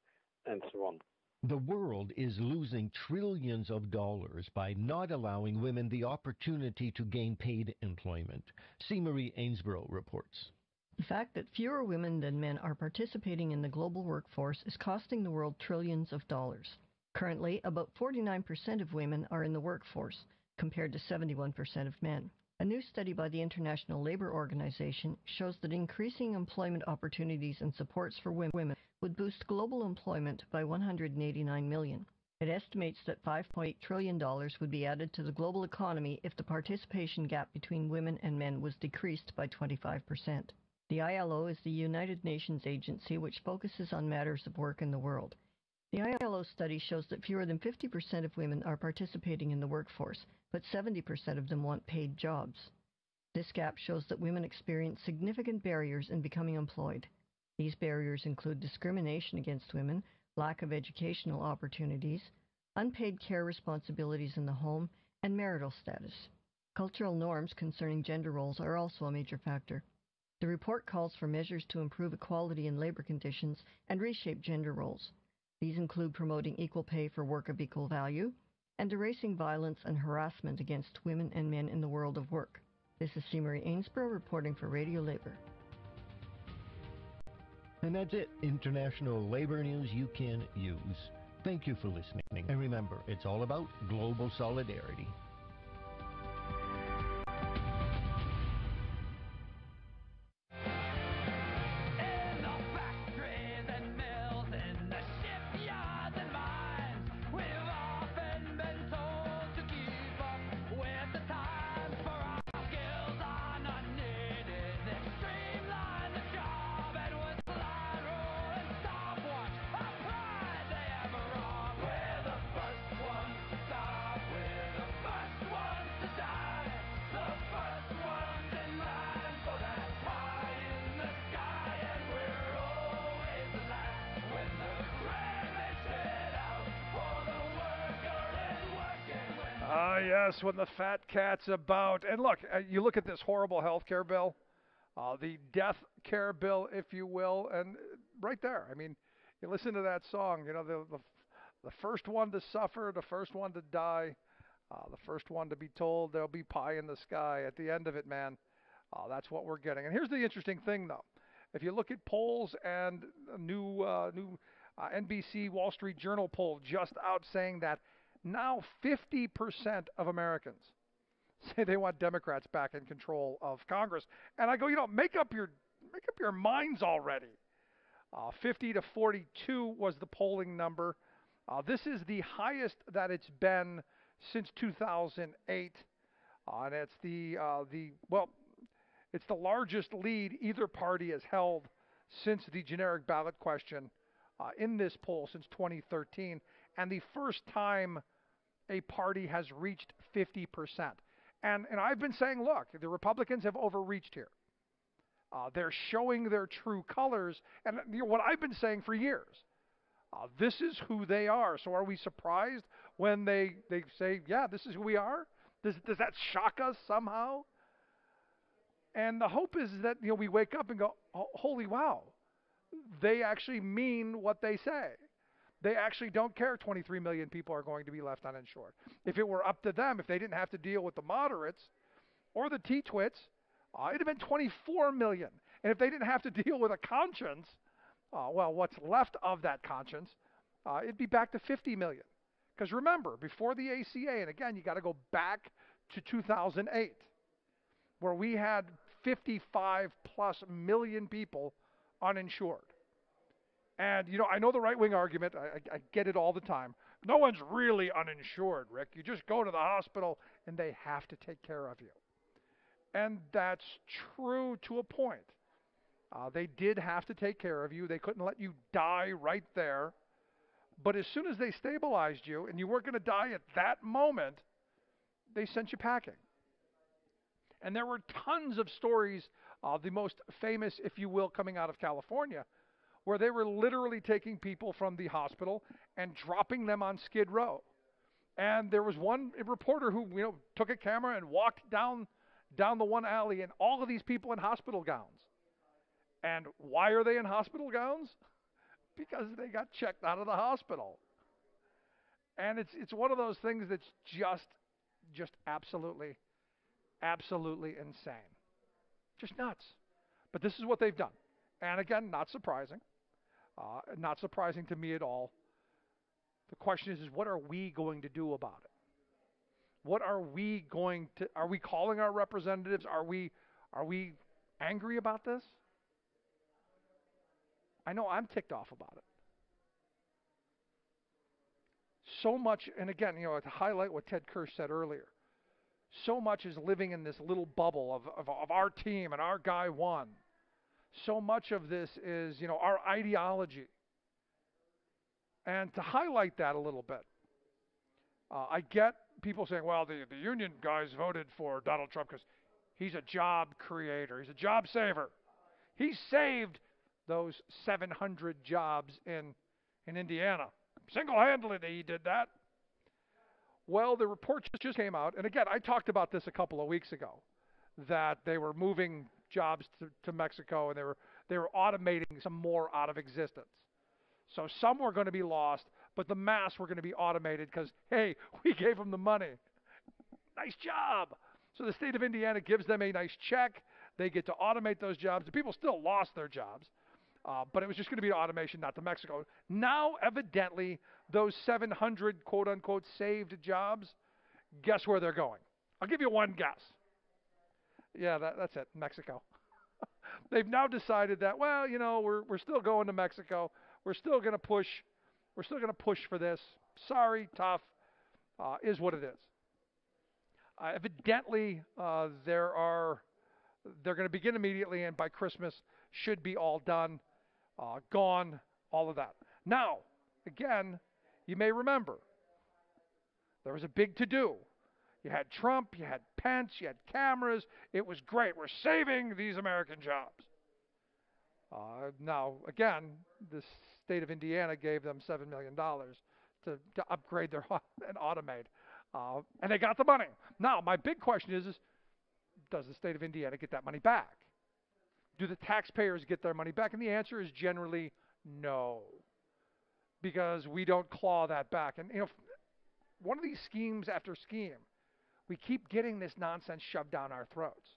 and so on. The world is losing trillions of dollars by not allowing women the opportunity to gain paid employment. C. Marie Ainsborough reports. The fact that fewer women than men are participating in the global workforce is costing the world trillions of dollars. Currently, about 49% of women are in the workforce, compared to 71% of men. A new study by the International Labour Organization shows that increasing employment opportunities and supports for women would boost global employment by 189 million. It estimates that $5.8 trillion would be added to the global economy if the participation gap between women and men was decreased by 25%. The ILO is the United Nations agency which focuses on matters of work in the world. The ILO study shows that fewer than 50% of women are participating in the workforce, but 70% of them want paid jobs. This gap shows that women experience significant barriers in becoming employed. These barriers include discrimination against women, lack of educational opportunities, unpaid care responsibilities in the home, and marital status. Cultural norms concerning gender roles are also a major factor. The report calls for measures to improve equality in labor conditions and reshape gender roles. These include promoting equal pay for work of equal value and erasing violence and harassment against women and men in the world of work. This is C. Marie Ainsborough reporting for Radio Labor. And that's it. International labor news you can use. Thank you for listening. And remember, it's all about global solidarity. Yes, when the fat cat's about. And look, you look at this horrible health care bill, the death care bill, if you will, and right there, I mean, you listen to that song, you know, The first one to suffer, the first one to die, the first one to be told there'll be pie in the sky at the end of it, man. That's what we're getting. And here's the interesting thing, though. If you look at polls and a new NBC Wall Street Journal poll just out saying that now 50% of Americans say they want Democrats back in control of Congress. And I go, make up your minds already. 50 to 42 was the polling number. This is the highest that it's been since 2008, and it's it's the largest lead either party has held since the generic ballot question in this poll since 2013, and the first time a party has reached 50%. And I've been saying, look, the Republicans have overreached here. They're showing their true colors, and what I've been saying for years. This is who they are. So are we surprised when they say, yeah, this is who we are? Does that shock us somehow? And the hope is that we wake up and go, oh, holy wow, they actually mean what they say. They actually don't care 23 million people are going to be left uninsured. If it were up to them, if they didn't have to deal with the moderates or the T-twits, it'd have been 24 million. And if they didn't have to deal with a conscience, what's left of that conscience, it'd be back to 50 million. Because remember, before the ACA, and again, you got to go back to 2008, where we had 55 plus million people uninsured. And, I know the right-wing argument. I get it all the time. No one's really uninsured, Rick. You just go to the hospital, and they have to take care of you. And that's true to a point. They did have to take care of you. They couldn't let you die right there. But as soon as they stabilized you, and you weren't going to die at that moment, they sent you packing. And there were tons of stories, the most famous, if you will, coming out of California, where they were literally taking people from the hospital and dropping them on Skid Row. And there was one reporter who, took a camera and walked down the one alley, and all of these people in hospital gowns. And why are they in hospital gowns? Because they got checked out of the hospital. And it's one of those things that's just absolutely insane. Just nuts. But this is what they've done. And again, not surprising. Not surprising to me at all. The question is what are we going to do about it? What are we calling our representatives? Are we angry about this? I know I'm ticked off about it. So much, and again, to highlight what Ted Kirsch said earlier, so much is living in this little bubble of our team and our guy won. So much of this is, our ideology. And to highlight that a little bit, I get people saying, well, the union guys voted for Donald Trump because he's a job creator. He's a job saver. He saved those 700 jobs in Indiana. Single-handedly, he did that. Well, the report just came out, and again, I talked about this a couple of weeks ago, that they were moving jobs to Mexico, and they were automating some more out of existence. So some were going to be lost, but the mass were going to be automated because, hey, we gave them the money. Nice job. So the state of Indiana gives them a nice check. They get to automate those jobs. The people still lost their jobs, but it was just going to be automation, not to Mexico. Now, evidently, those 700 quote-unquote saved jobs, guess where they're going? I'll give you one guess. Yeah, that's it, Mexico. They've now decided that, we're still going to Mexico. We're still going to push for this. Sorry, tough, is what it is. Evidently, they're going to begin immediately, and by Christmas should be all done, gone, all of that. Now, again, you may remember, there was a big to-do. You had Trump, you had Pence, you had cameras. It was great. We're saving these American jobs. Now, again, the state of Indiana gave them $7 million to upgrade their and automate. And they got the money. Now, my big question is, does the state of Indiana get that money back? Do the taxpayers get their money back? And the answer is generally no. because we don't claw that back. And, one of these schemes after scheme, we keep getting this nonsense shoved down our throats.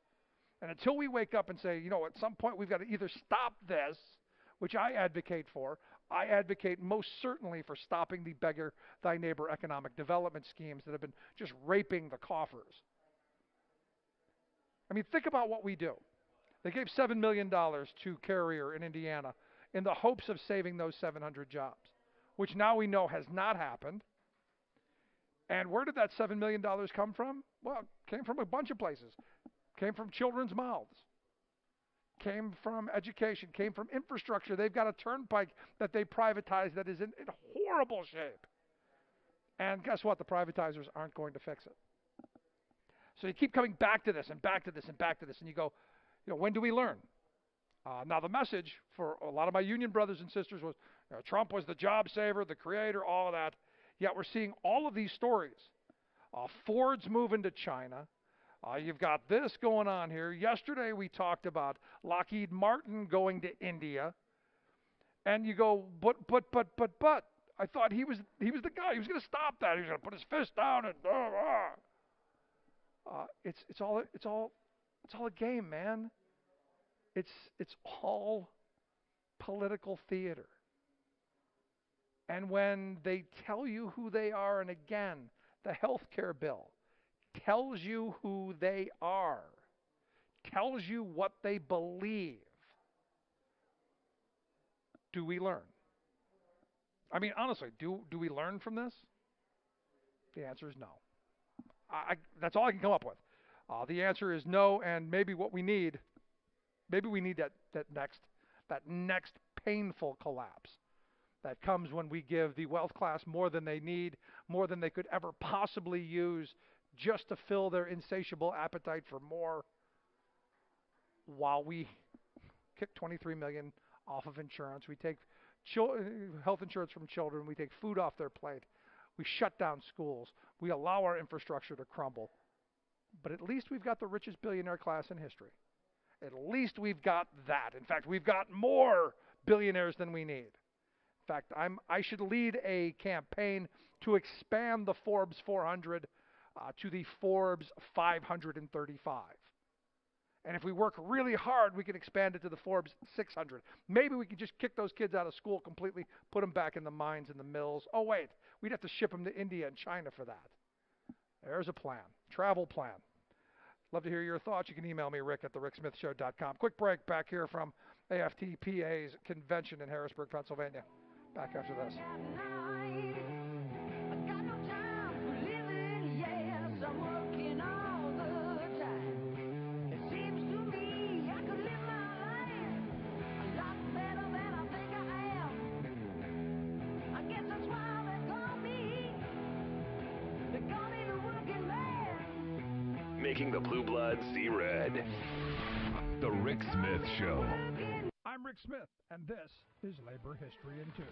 And until we wake up and say, at some point we've got to either stop this, which I advocate for. I advocate most certainly for stopping the beggar thy neighbor economic development schemes that have been just raping the coffers. I mean, think about what we do. They gave $7 million to Carrier in Indiana in the hopes of saving those 700 jobs, which now we know has not happened. And where did that $7 million come from? Well, it came from a bunch of places. Came from children's mouths. Came from education. Came from infrastructure. They've got a turnpike that they privatized that is in horrible shape. And guess what? The privatizers aren't going to fix it. So you keep coming back to this and back to this and back to this, and you go, when do we learn? Now the message for a lot of my union brothers and sisters was, Trump was the job saver, the creator, all of that. Yet we're seeing all of these stories. Ford's moving to China. You've got this going on here. Yesterday we talked about Lockheed Martin going to India. And you go, but. I thought he was the guy. He was going to stop that. He was going to put his fist down and it's all a game, man. It's all political theater. And when they tell you who they are, and again, the health care bill tells you who they are, tells you what they believe, do we learn? I mean, honestly, do we learn from this? The answer is no. That's all I can come up with. The answer is no, and maybe we need that next painful collapse that comes when we give the wealth class more than they need, more than they could ever possibly use, just to fill their insatiable appetite for more, while we kick $23 million off of insurance. We take health insurance from children. We take food off their plate. We shut down schools. We allow our infrastructure to crumble. But at least we've got the richest billionaire class in history. At least we've got that. In fact, we've got more billionaires than we need. In fact, I should lead a campaign to expand the Forbes 400 to the Forbes 535. And if we work really hard, we can expand it to the Forbes 600. Maybe we can just kick those kids out of school completely, put them back in the mines and the mills. Oh, wait, we'd have to ship them to India and China for that. There's a plan, travel plan. Love to hear your thoughts. You can email me, rick@thericksmithshow.com. Quick break back here from AFTPA's convention in Harrisburg, Pennsylvania. Back after this. Making the blue blood see red. The Rick Smith Show. I'm Rick Smith, and this is Labor History in 2.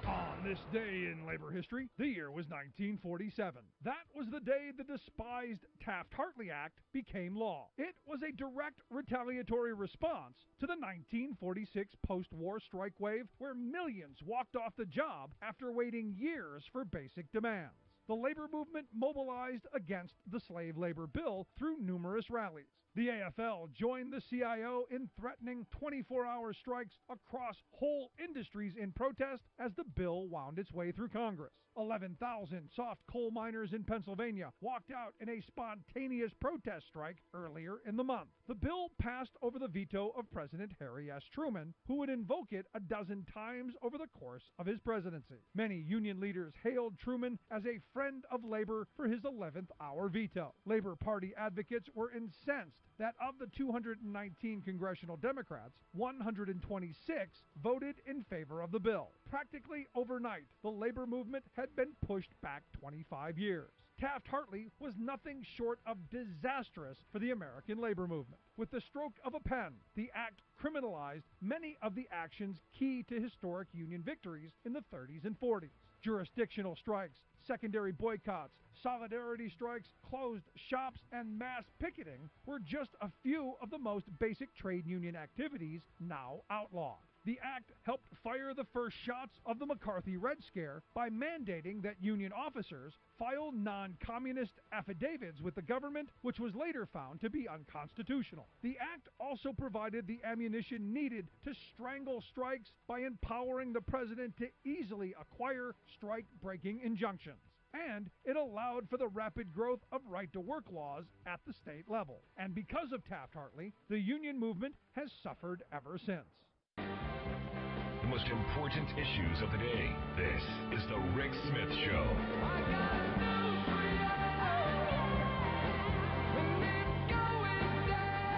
On this day in labor history, the year was 1947. That was the day the despised Taft-Hartley Act became law. It was a direct retaliatory response to the 1946 post-war strike wave, where millions walked off the job after waiting years for basic demands. The labor movement mobilized against the slave labor bill through numerous rallies. The AFL joined the CIO in threatening 24-hour strikes across whole industries in protest as the bill wound its way through Congress. 11,000 soft coal miners in Pennsylvania walked out in a spontaneous protest strike earlier in the month. The bill passed over the veto of President Harry S. Truman, who would invoke it a dozen times over the course of his presidency. Many union leaders hailed Truman as a friend of labor for his 11th hour veto. Labor Party advocates were incensed that of the 219 congressional Democrats, 126 voted in favor of the bill. Practically overnight, the labor movement had been pushed back 25 years. Taft-Hartley was nothing short of disastrous for the American labor movement. With the stroke of a pen, the act criminalized many of the actions key to historic union victories in the 30s and 40s. Jurisdictional strikes, secondary boycotts, solidarity strikes, closed shops, and mass picketing were just a few of the most basic trade union activities now outlawed. The act helped fire the first shots of the McCarthy Red Scare by mandating that union officers file non-communist affidavits with the government, which was later found to be unconstitutional. The act also provided the ammunition needed to strangle strikes by empowering the president to easily acquire strike-breaking injunctions. And it allowed for the rapid growth of right-to-work laws at the state level. And because of Taft-Hartley, the union movement has suffered ever since. The most important issues of the day. This is The Rick Smith Show.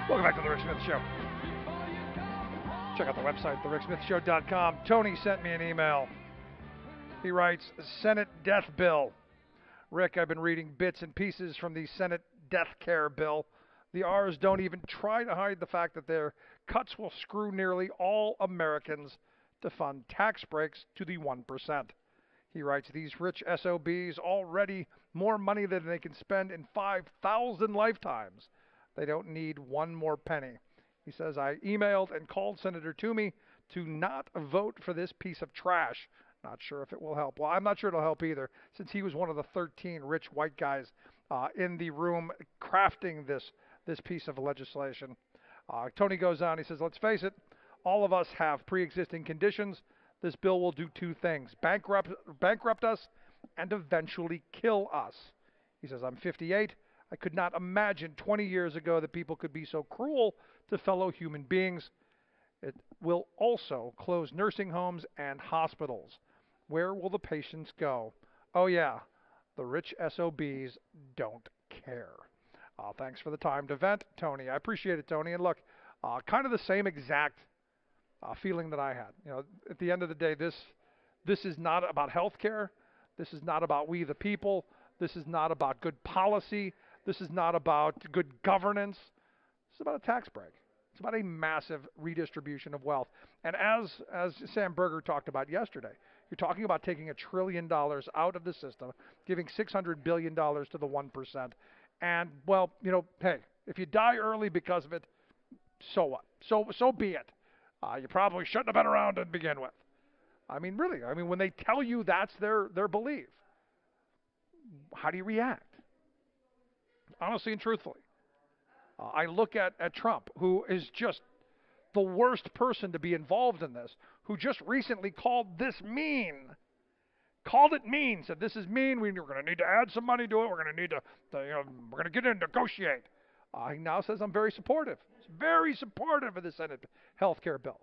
Welcome back to The Rick Smith Show. Check out the website, thericksmithshow.com. Tony sent me an email. He writes, Senate death bill. Rick, I've been reading bits and pieces from the Senate death care bill. The R's don't even try to hide the fact that their cuts will screw nearly all Americans to fund tax breaks to the 1%. He writes, these rich SOBs already more money than they can spend in 5,000 lifetimes. They don't need one more penny. He says, I emailed and called Senator Toomey to not vote for this piece of trash. Not sure if it will help. Well, I'm not sure it'll help either, since he was one of the 13 rich white guys in the room crafting this piece of legislation. Tony goes on, he says, let's face it, all of us have pre-existing conditions. This bill will do two things, bankrupt us and eventually kill us. He says, I'm 58. I could not imagine 20 years ago that people could be so cruel to fellow human beings. It will also close nursing homes and hospitals. Where will the patients go? Oh yeah, the rich SOBs don't care. Thanks for the time to vent, Tony. I appreciate it, Tony. And look, kind of the same exact feeling that I had. You know, at the end of the day, this is not about health care. This is not about we the people. This is not about good policy. This is not about good governance. It's about a tax break. It's about a massive redistribution of wealth. And as Sam Berger talked about yesterday, you're talking about taking $1 trillion out of the system, giving $600 billion to the 1%. And, well, you know, hey, if you die early because of it, so what? So be it. You probably shouldn't have been around to begin with. I mean, really, when they tell you that's their belief, how do you react? Honestly and truthfully. I look at Trump, who is just the worst person to be involved in this, who just recently called this mean. Called it mean, said this is mean, we're going to need to add some money to it, we're going to need to we're going to get in and negotiate. He now says I'm very supportive. He's very supportive of the Senate health care bill.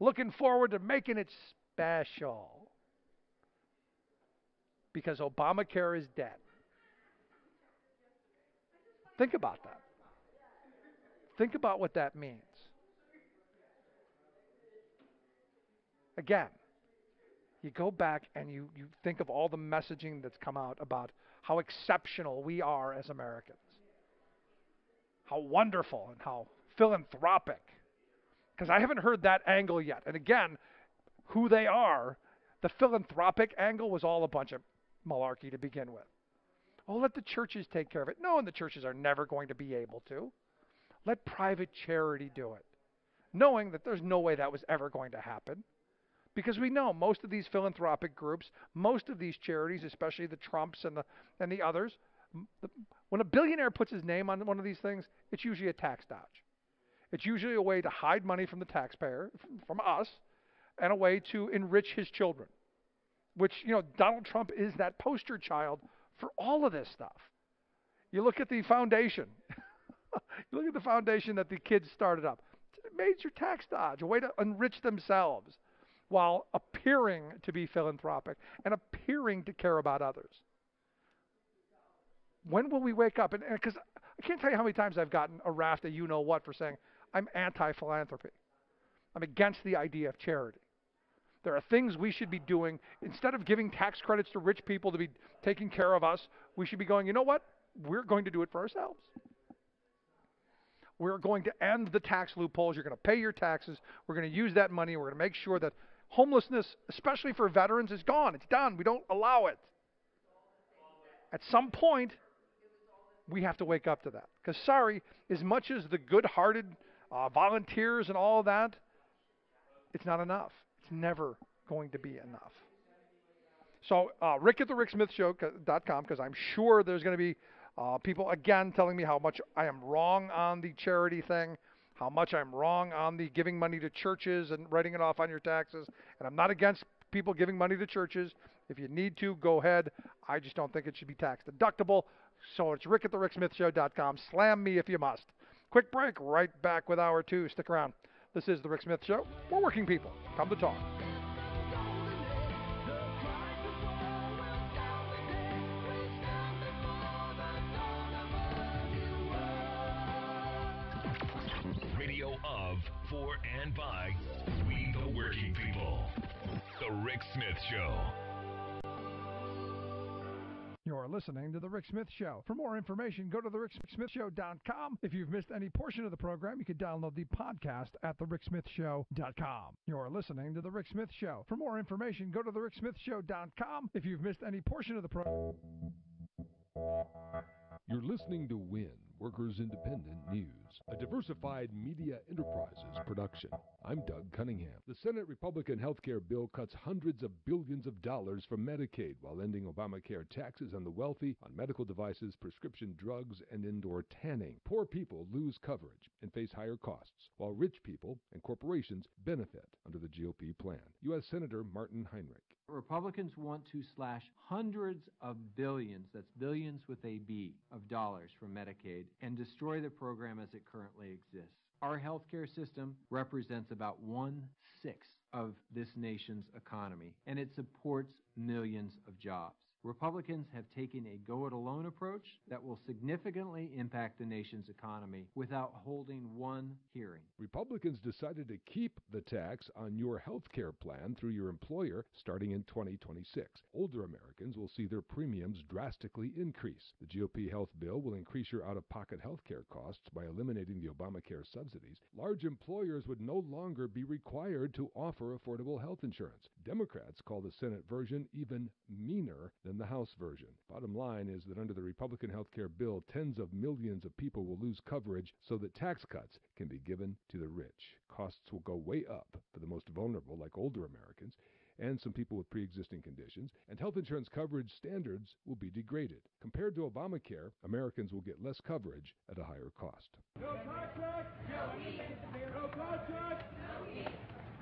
Looking forward to making it special. Because Obamacare is dead. Think about that. Think about what that means. Again, you go back and you think of all the messaging that's come out about how exceptional we are as Americans. How wonderful and how philanthropic. Because I haven't heard that angle yet. And again, who they are, the philanthropic angle was all a bunch of malarkey to begin with. Oh, let the churches take care of it. No, and the churches are never going to be able to. Let private charity do it. Knowing that there's no way that was ever going to happen. Because we know most of these philanthropic groups, most of these charities, especially the Trumps and the others, when a billionaire puts his name on one of these things, it's usually a tax dodge. It's usually a way to hide money from the taxpayer, from us, and a way to enrich his children. Which, you know, Donald Trump is that poster child for all of this stuff. You look at the foundation. You look at the foundation that the kids started up. It's a major tax dodge, a way to enrich themselves while appearing to be philanthropic and appearing to care about others. When will we wake up? And because I can't tell you how many times I've gotten a raft of you-know-what for saying, I'm anti-philanthropy. I'm against the idea of charity. There are things we should be doing. Instead of giving tax credits to rich people to be taking care of us, we should be going, you know what? We're going to do it for ourselves. We're going to end the tax loopholes. You're going to pay your taxes. We're going to use that money. We're going to make sure that homelessness, especially for veterans, is gone. It's done. We don't allow it. At some point, we have to wake up to that. Because, sorry, as much as the good-hearted volunteers and all of that, it's not enough. It's never going to be enough. So Rick at the ricksmithshow.com, because I'm sure there's going to be people again telling me how much I am wrong on the charity thing, how much I'm wrong on the giving money to churches and writing it off on your taxes. And I'm not against people giving money to churches. If you need to, go ahead. I just don't think it should be tax deductible. So it's Rick at the ricksmithshow.com. Slam me if you must. Quick break. Right back with hour 2. Stick around. This is the Rick Smith Show. We're working people. Come to talk. Radio of, for, and by we the working people. The Rick Smith Show. You're listening to The Rick Smith Show. For more information, go to thericksmithshow.com. If you've missed any portion of the program, you can download the podcast at thericksmithshow.com. You're listening to The Rick Smith Show. For more information, go to thericksmithshow.com. If you've missed any portion of the program. You're listening to WIN, Workers Independent News, a diversified media enterprises production. I'm Doug Cunningham. The Senate Republican health care bill cuts hundreds of billions of dollars from Medicaid while ending Obamacare taxes on the wealthy, on medical devices, prescription drugs, and indoor tanning. Poor people lose coverage and face higher costs, while rich people and corporations benefit under the GOP plan. U.S. Senator Martin Heinrich. Republicans want to slash hundreds of billions, that's billions with a B, of dollars from Medicaid and destroy the program as it currently exists. Our healthcare system represents about 1/6 of this nation's economy, and it supports millions of jobs. Republicans have taken a go-it-alone approach that will significantly impact the nation's economy without holding one hearing. Republicans decided to keep the tax on your health care plan through your employer starting in 2026. Older Americans will see their premiums drastically increase. The GOP health bill will increase your out-of-pocket health care costs by eliminating the Obamacare subsidies. Large employers would no longer be required to offer affordable health insurance. Democrats call the Senate version even meaner than the House version. Bottom line is that under the Republican health care bill, tens of millions of people will lose coverage so that tax cuts can be given to the rich. Costs will go way up for the most vulnerable, like older Americans, and some people with pre-existing conditions, and health insurance coverage standards will be degraded. Compared to Obamacare, Americans will get less coverage at a higher cost. No contract, no heat. No contract, no heat.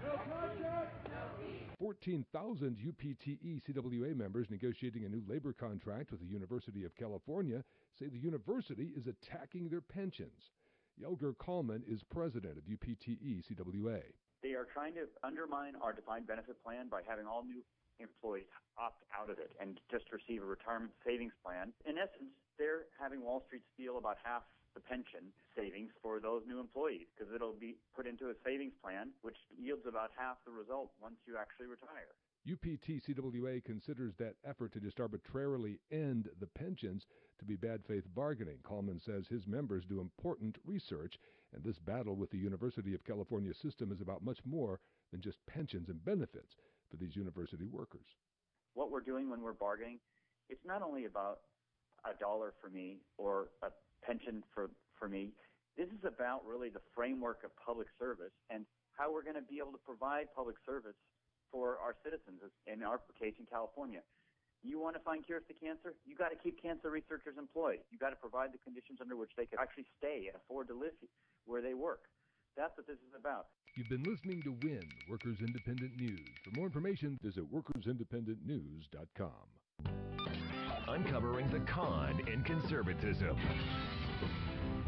No contract, no heat. 14,000 UPTE CWA members negotiating a new labor contract with the University of California say the university is attacking their pensions. Yelger Kallman is president of UPTE CWA. They are trying to undermine our defined benefit plan by having all new employees opt out of it and just receive a retirement savings plan. In essence, they're having Wall Street steal about half the pension savings for those new employees because it'll be put into a savings plan, which yields about half the result once you actually retire. UPT-CWA considers that effort to just arbitrarily end the pensions to be bad faith bargaining. Kallman says his members do important research, and this battle with the University of California system is about much more than just pensions and benefits for these university workers. What we're doing when we're bargaining, it's not only about $1 for me or a pension for me. This is about really the framework of public service and how we're going to be able to provide public service for our citizens, in our case in California. You want to find cures to cancer? You got to keep cancer researchers employed. You got to provide the conditions under which they can actually stay and afford to live where they work. That's what this is about. You've been listening to WIN, Workers Independent News. For more information, visit workersindependentnews.com. Uncovering the con in conservatism.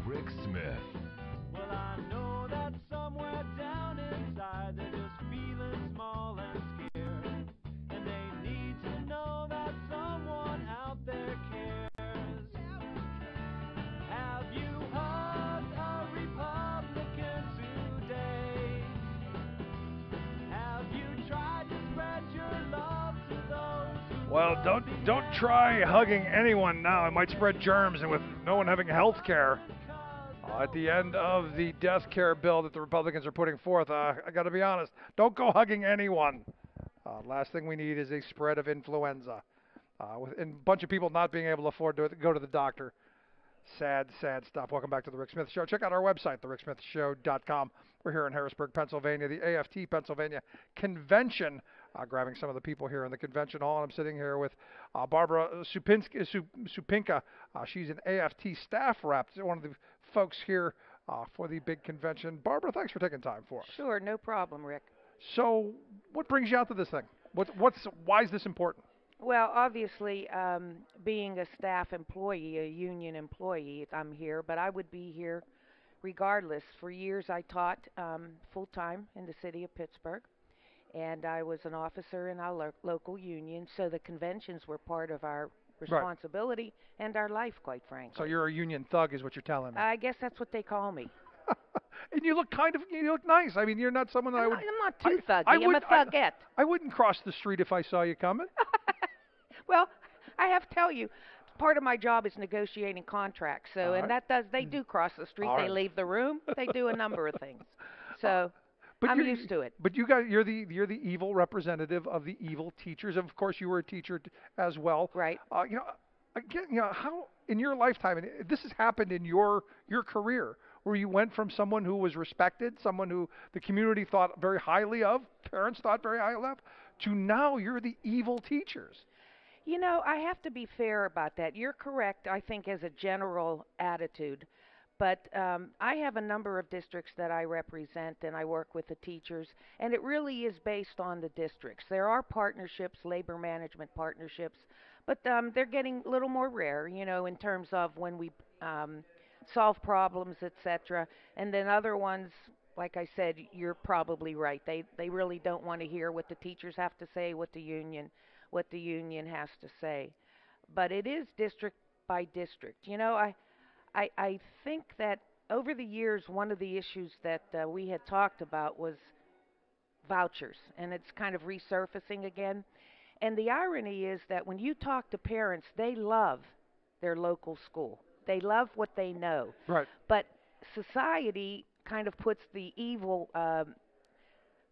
Rick Smith. Well, I know that somewhere down inside they're just feeling small and scared, and they need to know that someone out there cares. Have you hugged a Republican today? Have you tried to spread your love to those who Well, don't try hugging anyone now. It might spread germs, and with no one having health care. At the end of the death care bill that the Republicans are putting forth, I got to be honest, don't go hugging anyone. Last thing we need is a spread of influenza, and a bunch of people not being able to afford to go to the doctor. Sad, sad stuff. Welcome back to the Rick Smith Show. Check out our website, thericksmithshow.com. We're here in Harrisburg, Pennsylvania, the AFT Pennsylvania Convention. Grabbing some of the people here in the convention hall. And I'm sitting here with Barbara Supinka. She's an AFT staff rep, one of the folks here for the big convention. Barbara, thanks for taking time for us. Sure, no problem, Rick. So, what brings you out to this thing? Why is this important? Well, obviously, being a staff employee, a union employee, I'm here, but I would be here regardless. For years, I taught full-time in the city of Pittsburgh, and I was an officer in our local union, so the conventions were part of our responsibility and our life, quite frankly. So you're a union thug is what you're telling me. I guess that's what they call me. And you look you look nice. I mean, you're not someone that I'm not too thuggy. I'm a thuggette. I wouldn't cross the street if I saw you coming. Well, I have to tell you, part of my job is negotiating contracts. So, and they do cross the street. They leave the room. They do a number of things. So, I'm used to it. But you're the evil representative of the evil teachers. Of course, you were a teacher as well. Right. How in your lifetime, and this has happened in your career, where you went from someone who was respected, someone who the community thought very highly of, parents thought very highly of, to now you're the evil teachers. You know, I have to be fair about that. You're correct, I think, as a general attitude. But I have a number of districts that I represent, and I work with the teachers, and it really is based on the districts. There are partnerships, labor management partnerships, but they're getting a little more rare, in terms of when we solve problems, etc. And then other ones, like I said, you're probably right. They really don't want to hear what the teachers have to say, what the union has to say. But it is district by district. I think that over the years, one of the issues that we had talked about was vouchers, and it's kind of resurfacing again. And the irony is that when you talk to parents, they love their local school. They love what they know. Right. But society kind of puts the evil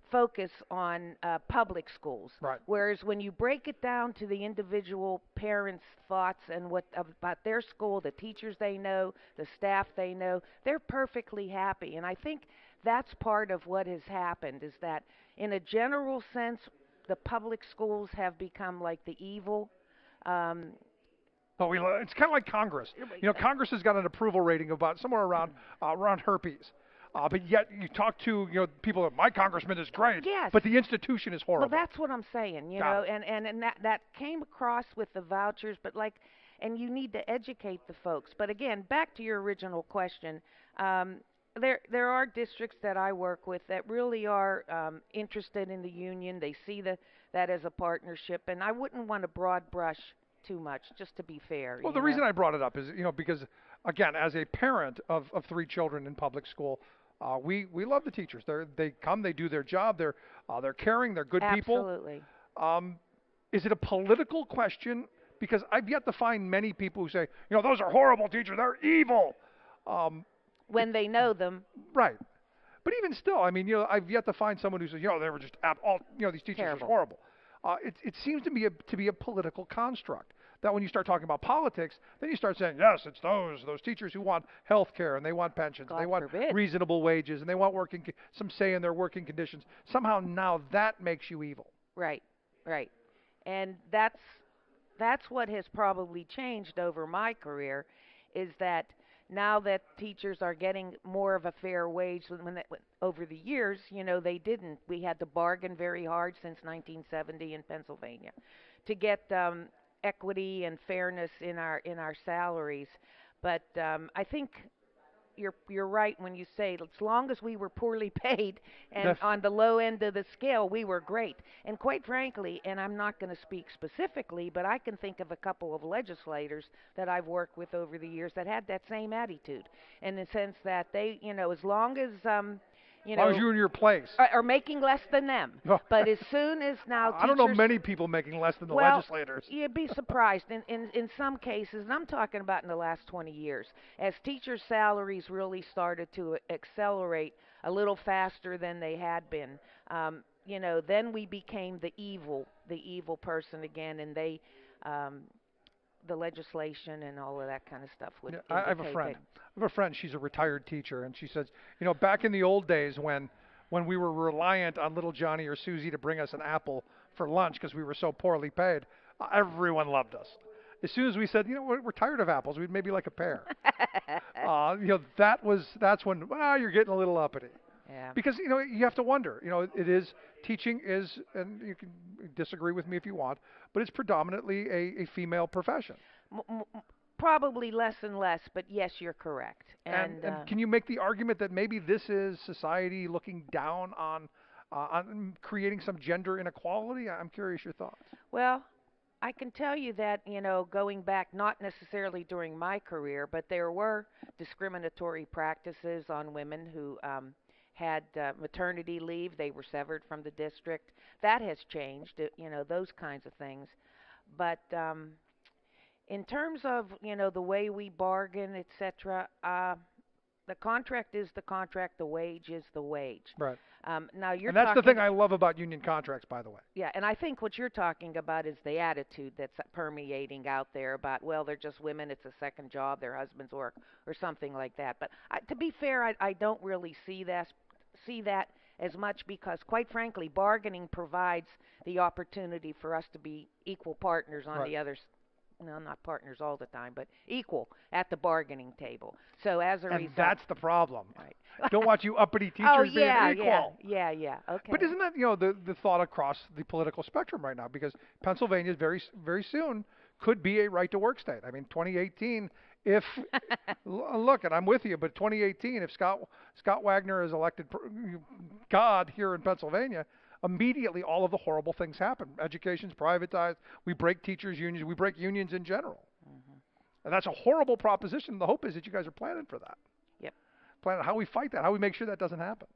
focus on public schools. Right. Whereas when you break it down to the individual parents' thoughts and what about their school, the teachers they know, the staff they know, they're perfectly happy. And I think that's part of what has happened, is that in a general sense, the public schools have become like the evil. It's kind of like Congress. Congress has got an approval rating of about somewhere around herpes. But yet you talk to people that my congressman is great, yes, but the institution is horrible. Well, that's what I'm saying, and that came across with the vouchers, but and you need to educate the folks. But again, back to your original question, there are districts that I work with that really are interested in the union. They see that as a partnership, and I wouldn't want to broad brush too much, just to be fair. Well, the reason I brought it up is because again, as a parent of 3 children in public school. We love the teachers. They come, they do their job. They're caring. They're good people. Absolutely. Is it a political question? Because I've yet to find many people who say, those are horrible teachers. They're evil. When they know them. Right. But even still, I mean, I've yet to find someone who says, they were just these teachers terrible. are horrible. It seems to be a political construct. That when you start talking about politics, then you start saying, yes, it's those teachers who want health care and they want pensions, and they want reasonable wages, and they want some say in their working conditions. Somehow now that makes you evil. Right. And that's what has probably changed over my career, is that now that teachers are getting more of a fair wage over the years, they didn't. We had to bargain very hard since 1970 in Pennsylvania to get equity and fairness in our salaries, but I think you're right when you say as long as we were poorly paid and on the low end of the scale, we were great. And quite frankly, and I'm not going to speak specifically, but I can think of a couple of legislators that I've worked with over the years that had that same attitude, in the sense that they, as long as as long as you're in your place. Or making less than them. But as soon as now teachers... I don't know many people making less than the legislators. You'd be surprised. In some cases, and I'm talking about in the last 20 years, as teachers' salaries really started to accelerate a little faster than they had been, then we became the evil person again, and the legislation and all of that kind of stuff would Yeah, indicate I have a friend. that. I have a friend. She's a retired teacher, and she says, back in the old days when we were reliant on little Johnny or Susie to bring us an apple for lunch because we were so poorly paid, everyone loved us. As soon as we said, we're tired of apples, we'd maybe like a pear. That's when you're getting a little uppity. Yeah. Because you have to wonder. It is teaching is, and you can disagree with me if you want, but it's predominantly a female profession. Probably less and less, but yes, you're correct. And can you make the argument that maybe this is society looking down on creating some gender inequality? I'm curious your thoughts. Well, I can tell you that, going back, not necessarily during my career, but there were discriminatory practices on women who had maternity leave. They were severed from the district. That has changed, those kinds of things. But in terms of, the way we bargain, etc., the contract is the contract, the wage is the wage. Right. Now you're and that's the thing I love about union contracts, by the way. Yeah, and I think what you're talking about is the attitude that's permeating out there about, well, they're just women, it's a second job, their husbands work, or something like that. But to be fair, I don't really see that as much because, quite frankly, bargaining provides the opportunity for us to be equal partners on the other no, not partners all the time, but equal at the bargaining table. So as a result, and that's the problem. Right. Don't want you uppity teachers being equal. Yeah. Okay. But isn't that the thought across the political spectrum right now? Because Pennsylvania is very soon could be a right to work state. I mean, 2018. If look, and I'm with you, but 2018, if Scott Wagner is elected God here in Pennsylvania, immediately all of the horrible things happen. Education's privatized. We break teachers' unions. We break unions in general. Mm-hmm. And that's a horrible proposition. The hope is that you guys are planning for that. Yep. Planning how we fight that, how we make sure that doesn't happen.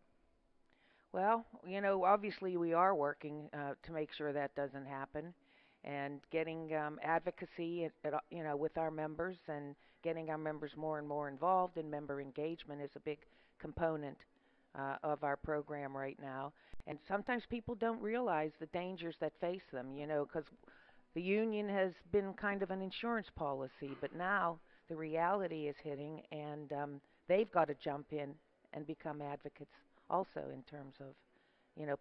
Well, obviously we are working to make sure that doesn't happen, and getting advocacy, with our members and getting our members more and more involved in member engagement is a big component of our program right now. And sometimes people don't realize the dangers that face them, because the union has been kind of an insurance policy, but now the reality is hitting, and they've got to jump in and become advocates also in terms of,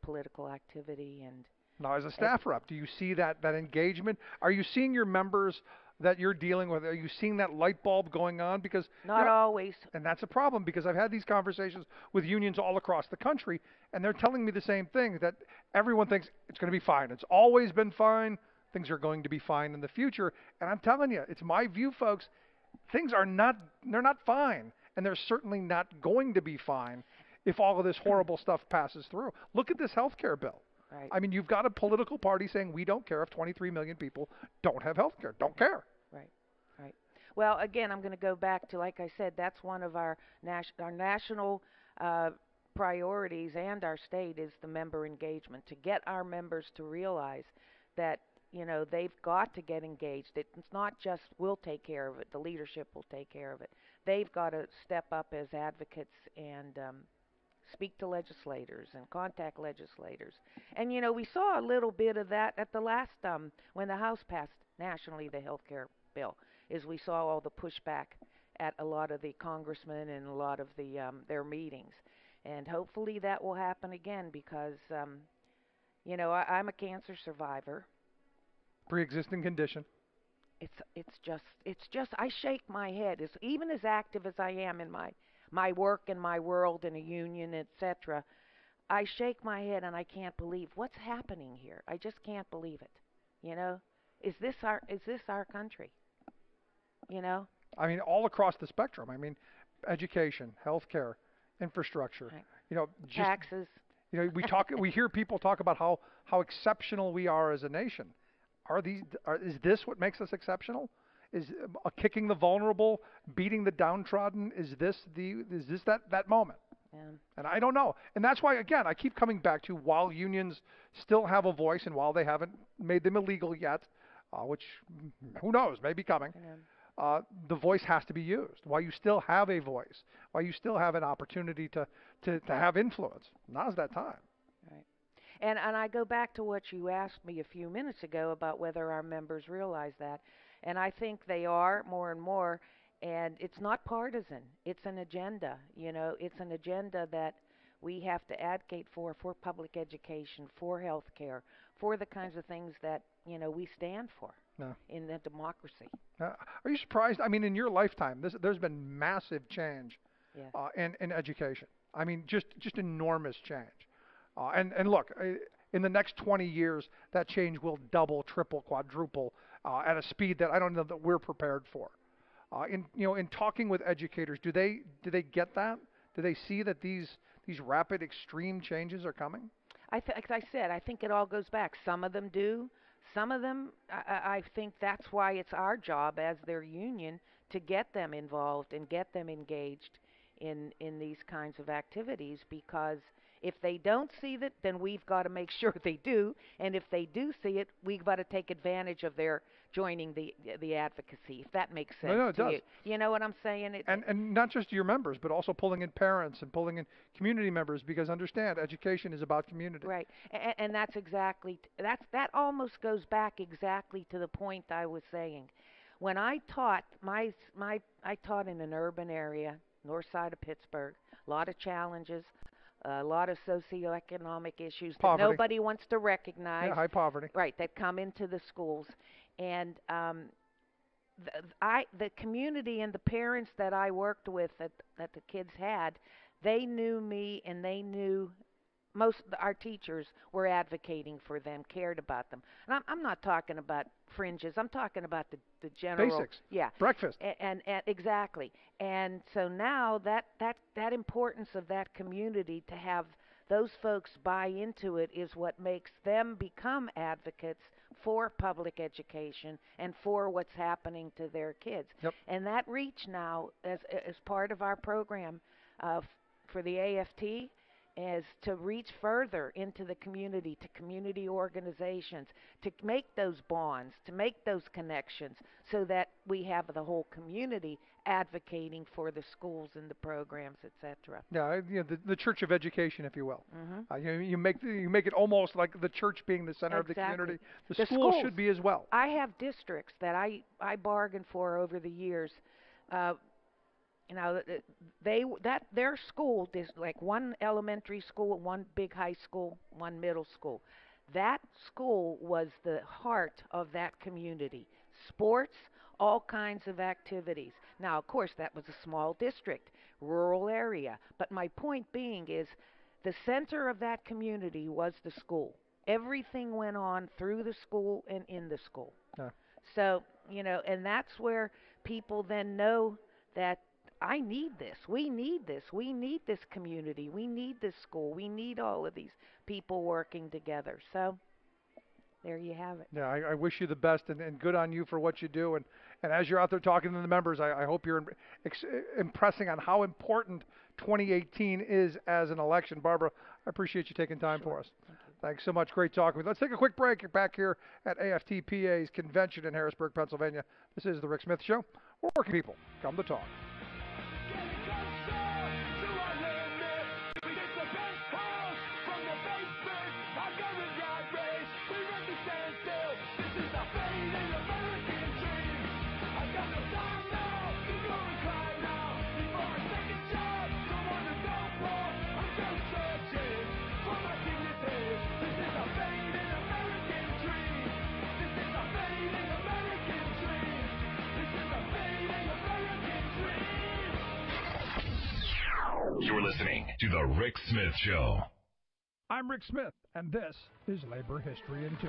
political activity. And now, as a staff rep, do you see that engagement? Are you seeing your members that you're dealing with? Are you seeing that light bulb going on? Because not always. And that's a problem, because I've had these conversations with unions all across the country, and they're telling me the same thing, that everyone thinks it's going to be fine. It's always been fine. Things are going to be fine in the future. And I'm telling you, it's my view, folks, things are not fine. And they're certainly not going to be fine if all of this horrible stuff passes through. Look at this health care bill. Right. I mean, you've got a political party saying we don't care if 23 million people don't have health care. Don't care. Right. Well, again, I'm going to go back to, like I said, that's one of our national priorities, and our state is the member engagement, to get our members to realize that, they've got to get engaged. It's not just we'll take care of it, the leadership will take care of it. They've got to step up as advocates and speak to legislators and contact legislators. And, we saw a little bit of that at the last, when the House passed nationally the health care bill, is we saw all the pushback at a lot of the congressmen and a lot of the their meetings. And hopefully that will happen again, because, I'm a cancer survivor. Pre-existing condition. It's just I shake my head. Even as active as I am in my work and my world in a union, etc., I shake my head and I can't believe what's happening here. I just can't believe it. Is this our country? I mean, all across the spectrum. I mean, education, healthcare, infrastructure. Right. Taxes. We hear people talk about how exceptional we are as a nation. Is this what makes us exceptional? Is kicking the vulnerable, beating the downtrodden? Is this that moment? Yeah. And I don't know. And that's why, again, I keep coming back to, while unions still have a voice, and while they haven't made them illegal yet, which who knows, may be coming, the voice has to be used. While you still have a voice, while you still have an opportunity to have influence, now's that time. Right. And I go back to what you asked me a few minutes ago about whether our members realize that. And I think they are more and more. And it's not partisan. It's an agenda. It's an agenda that we have to advocate for public education, for health care, for the kinds of things that, we stand for in the democracy. Are you surprised? I mean, in your lifetime, there's been massive change in education. I mean, just enormous change. And look, in the next 20 years, that change will double, triple, quadruple at a speed that I don't know that we're prepared for. In talking with educators, do they get that? Do they see that these rapid, extreme changes are coming? Like I said, I think it all goes back. Some of them do. Some of them, I think that's why it's our job as their union to get them involved and get them engaged in these kinds of activities, because if they don't see that, then we've got to make sure they do. And if they do see it, we've got to take advantage of their joining the advocacy, if that makes sense No, it to does. you. You know what I'm saying? And not just your members, but also pulling in parents and pulling in community members, because understand, education is about community. Right, and that's exactly that almost goes back exactly to the point I was saying. When I taught I taught in an urban area, north side of Pittsburgh, a lot of challenges, a lot of socioeconomic issues that nobody wants to recognize. Yeah, high poverty. Right, that come into the schools. And the community and the parents that I worked with that the kids had, they knew me, and they knew most of our teachers were advocating for them, cared about them. And I'm not talking about fringes. I'm talking about the general basics. Yeah. Breakfast. And exactly. And so now that importance of that community, to have those folks buy into it, is what makes them become advocates for public education and for what's happening to their kids. Yep. And that reach now, as part of our program for the AFT, is to reach further into the community, to community organizations, to make those bonds, to make those connections, so that we have the whole community advocating for the schools and the programs, etc. Yeah, the church of education, if you will. Mm-hmm. You make it almost like the church being the center of the community. The schools should be as well. I have districts that I bargained for over the years. Their school, like one elementary school, one big high school, one middle school. That school was the heart of that community. Sports, all kinds of activities. Now, of course, that was a small district, rural area. But my point being is, the center of that community was the school. Everything went on through the school and in the school. So, and that's where people then know that I need this. We need this. We need this community. We need this school. We need all of these people working together. So there you have it. Yeah, I wish you the best, and good on you for what you do. And as you're out there talking to the members, I hope you're impressing on how important 2018 is as an election. Barbara, I appreciate you taking time for us. Thanks so much. Great talking with you. Let's take a quick break. You're back here at AFT-PA's convention in Harrisburg, Pennsylvania. This is The Rick Smith Show. We're working people. Come to talk. You're listening to The Rick Smith Show. I'm Rick Smith, and this is Labor History in 2.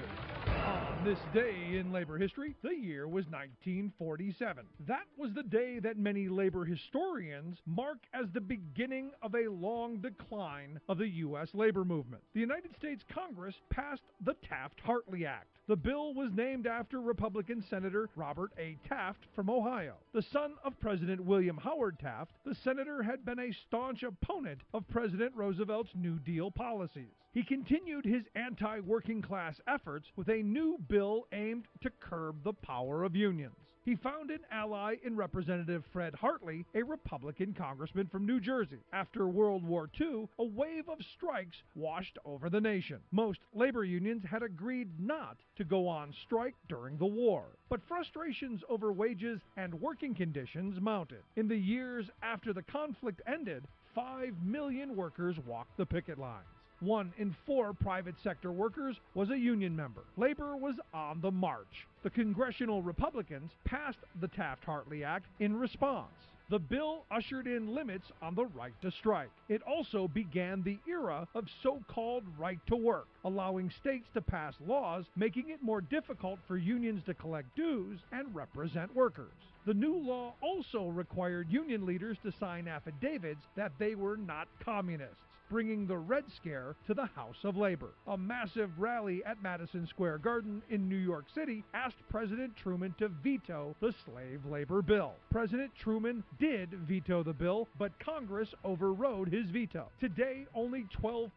On this day in labor history, the year was 1947. That was the day that many labor historians mark as the beginning of a long decline of the U.S. labor movement. The United States Congress passed the Taft-Hartley Act. The bill was named after Republican Senator Robert A. Taft from Ohio. The son of President William Howard Taft, the senator had been a staunch opponent of President Roosevelt's New Deal policies. He continued his anti-working class efforts with a new bill aimed to curb the power of unions. He found an ally in Representative Fred Hartley, a Republican congressman from New Jersey. After World War II, a wave of strikes washed over the nation. Most labor unions had agreed not to go on strike during the war, but frustrations over wages and working conditions mounted. In the years after the conflict ended, 5 million workers walked the picket lines. 1 in 4 private sector workers was a union member. Labor was on the march. The congressional Republicans passed the Taft-Hartley Act in response. The bill ushered in limits on the right to strike. It also began the era of so-called right to work, allowing states to pass laws making it more difficult for unions to collect dues and represent workers. The new law also required union leaders to sign affidavits that they were not communists, bringing the Red Scare to the House of Labor. A massive rally at Madison Square Garden in New York City asked President Truman to veto the slave labor bill. President Truman did veto the bill, but Congress overrode his veto. Today, only 12%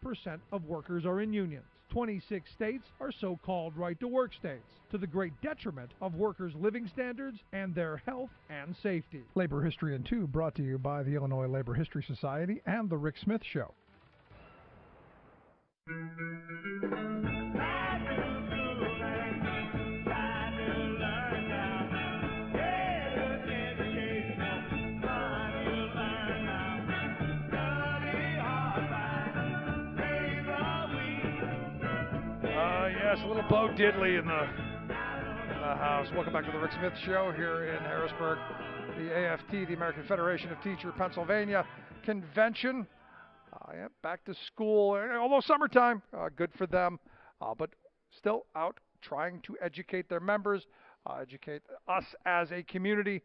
of workers are in unions. 26 states are so-called right-to-work states, to the great detriment of workers' living standards and their health and safety. Labor History in 2 brought to you by the Illinois Labor History Society and The Rick Smith Show. Yes, a little Bo Diddley in the house. Welcome back to the Rick Smith Show here in Harrisburg. The AFT, the American Federation of Teachers, Pennsylvania convention. Back to school, although summertime, good for them, but still out trying to educate their members, educate us as a community.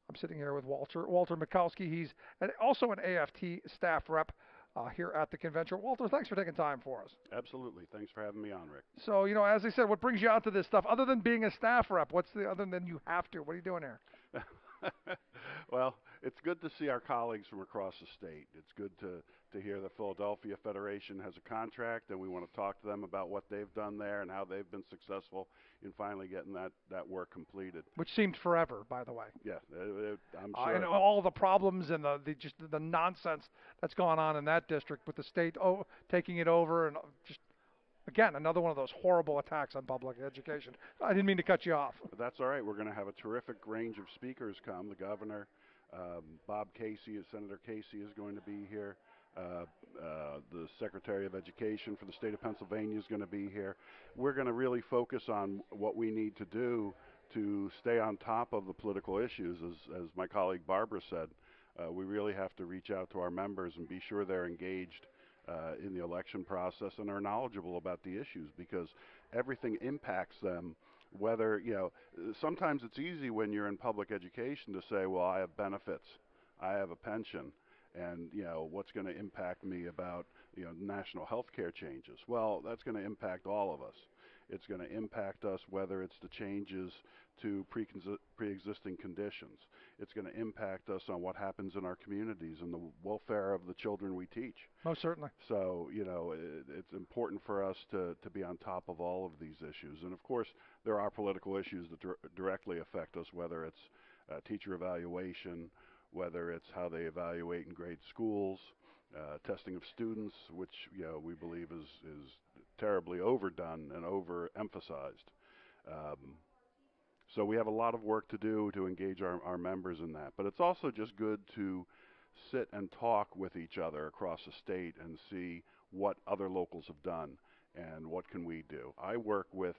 I'm sitting here with Walter Mikowski. He's also an AFT staff rep here at the convention. Walter, thanks for taking time for us. Absolutely. Thanks for having me on, Rick. So, as I said, what brings you out to this stuff, other than being a staff rep? Other than you have to? What are you doing here? Well, it's good to see our colleagues from across the state. It's good to hear the Philadelphia Federation has a contract, and we want to talk to them about what they've done there and how they've been successful in finally getting that work completed. Which seemed forever, by the way. Yeah, I'm sure. And all the problems and the nonsense that's gone on in that district with the state taking it over, and just, again, another one of those horrible attacks on public education. I didn't mean to cut you off. But that's all right. We're going to have a terrific range of speakers come. The governor, Bob Casey, Senator Casey is going to be here. The Secretary of Education for the state of Pennsylvania is going to be here. We're going to really focus on what we need to do to stay on top of the political issues. As my colleague Barbara said, we really have to reach out to our members and be sure they're engaged in the election process and are knowledgeable about the issues, because everything impacts them. Whether, sometimes it's easy when you're in public education to say, well, I have benefits, I have a pension, and what's going to impact me about national health care changes. Well, that's going to impact all of us. It's going to impact us whether it's the changes to pre-existing conditions. It's going to impact us on what happens in our communities and the welfare of the children we teach. Most certainly. So, it's important for us to be on top of all of these issues. And of course, there are political issues that directly affect us, whether it's teacher evaluation, whether it's how they evaluate and grade schools, testing of students, which we believe is terribly overdone and overemphasized. So we have a lot of work to do to engage our members in that. But it's also just good to sit and talk with each other across the state and see what other locals have done and what can we do. I work with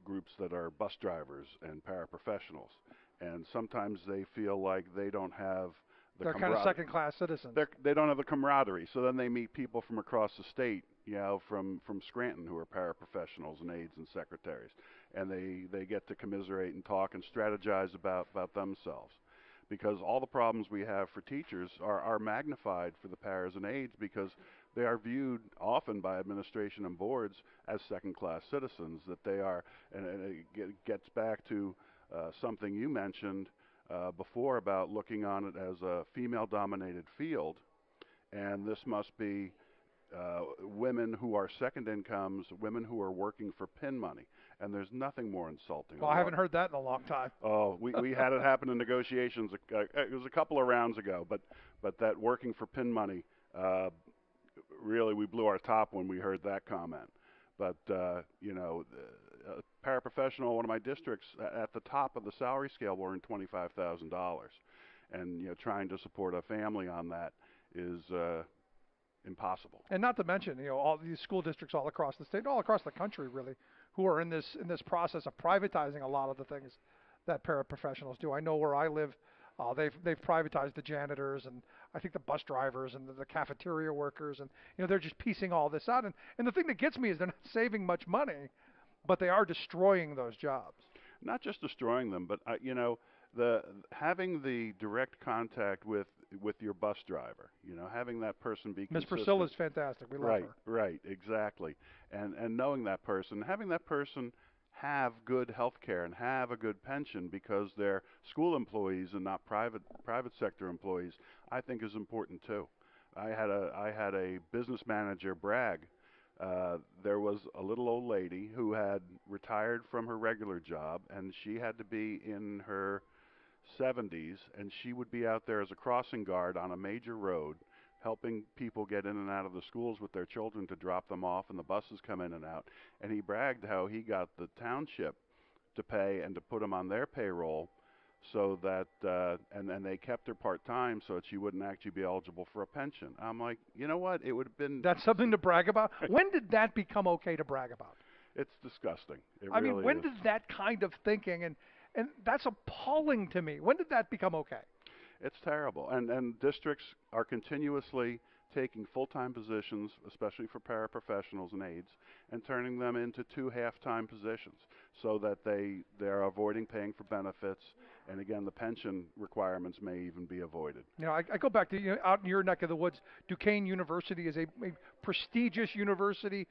groups that are bus drivers and paraprofessionals, and sometimes they feel like they don't have the They're kind of second-class citizens. They don't have the camaraderie, so then they meet people from across the state, from Scranton, who are paraprofessionals and aides and secretaries, and they get to commiserate and talk and strategize about themselves, because all the problems we have for teachers are magnified for the paras and aides, because they are viewed often by administration and boards as second-class citizens, that they are, and it gets back to something you mentioned before about looking on it as a female-dominated field, and this must be women who are second incomes, women who are working for PIN money. And there's nothing more insulting. Well, I haven't heard that in a long time. Oh, we had it happen in negotiations. It was a couple of rounds ago, but that working for PIN money, really, we blew our top when we heard that comment. But, you know, a paraprofessional, one of my districts, at the top of the salary scale, will earn $25,000. And, you know, trying to support a family on that is impossible. And not to mention, you know, all these school districts all across the state, all across the country, really, who are in this process of privatizing a lot of the things that paraprofessionals do. I know where I live, they've privatized the janitors and I think the bus drivers and the cafeteria workers, and you know they're just piecing all this out. And the thing that gets me is they're not saving much money, but they are destroying those jobs. Not just destroying them, but you know, having the direct contact with your bus driver, you know, having that person be Miss consistent. Priscilla's fantastic. We love her. Right, exactly. And knowing that person, having that person have good health care and have a good pension because they're school employees and not private sector employees, I think is important too. I had a business manager brag. There was a little old lady who had retired from her regular job, and she had to be in her 70s, and she would be out there as a crossing guard on a major road, helping people get in and out of the schools with their children to drop them off, and the buses come in and out. And he bragged how he got the township to pay and to put them on their payroll, so that and they kept her part-time so that she wouldn't actually be eligible for a pension. I'm like, you know what? It would have been... That's something to brag about? When did that become okay to brag about? It's disgusting. I mean, when did that kind of thinking, and that's appalling to me. When did that become okay? It's terrible. And districts are continuously taking full-time positions, especially for paraprofessionals and aides, and turning them into 2 half-time positions so that they're avoiding paying for benefits. And again, the pension requirements may even be avoided. You know, I go back to, you know, out in your neck of the woods, Duquesne University is a prestigious university,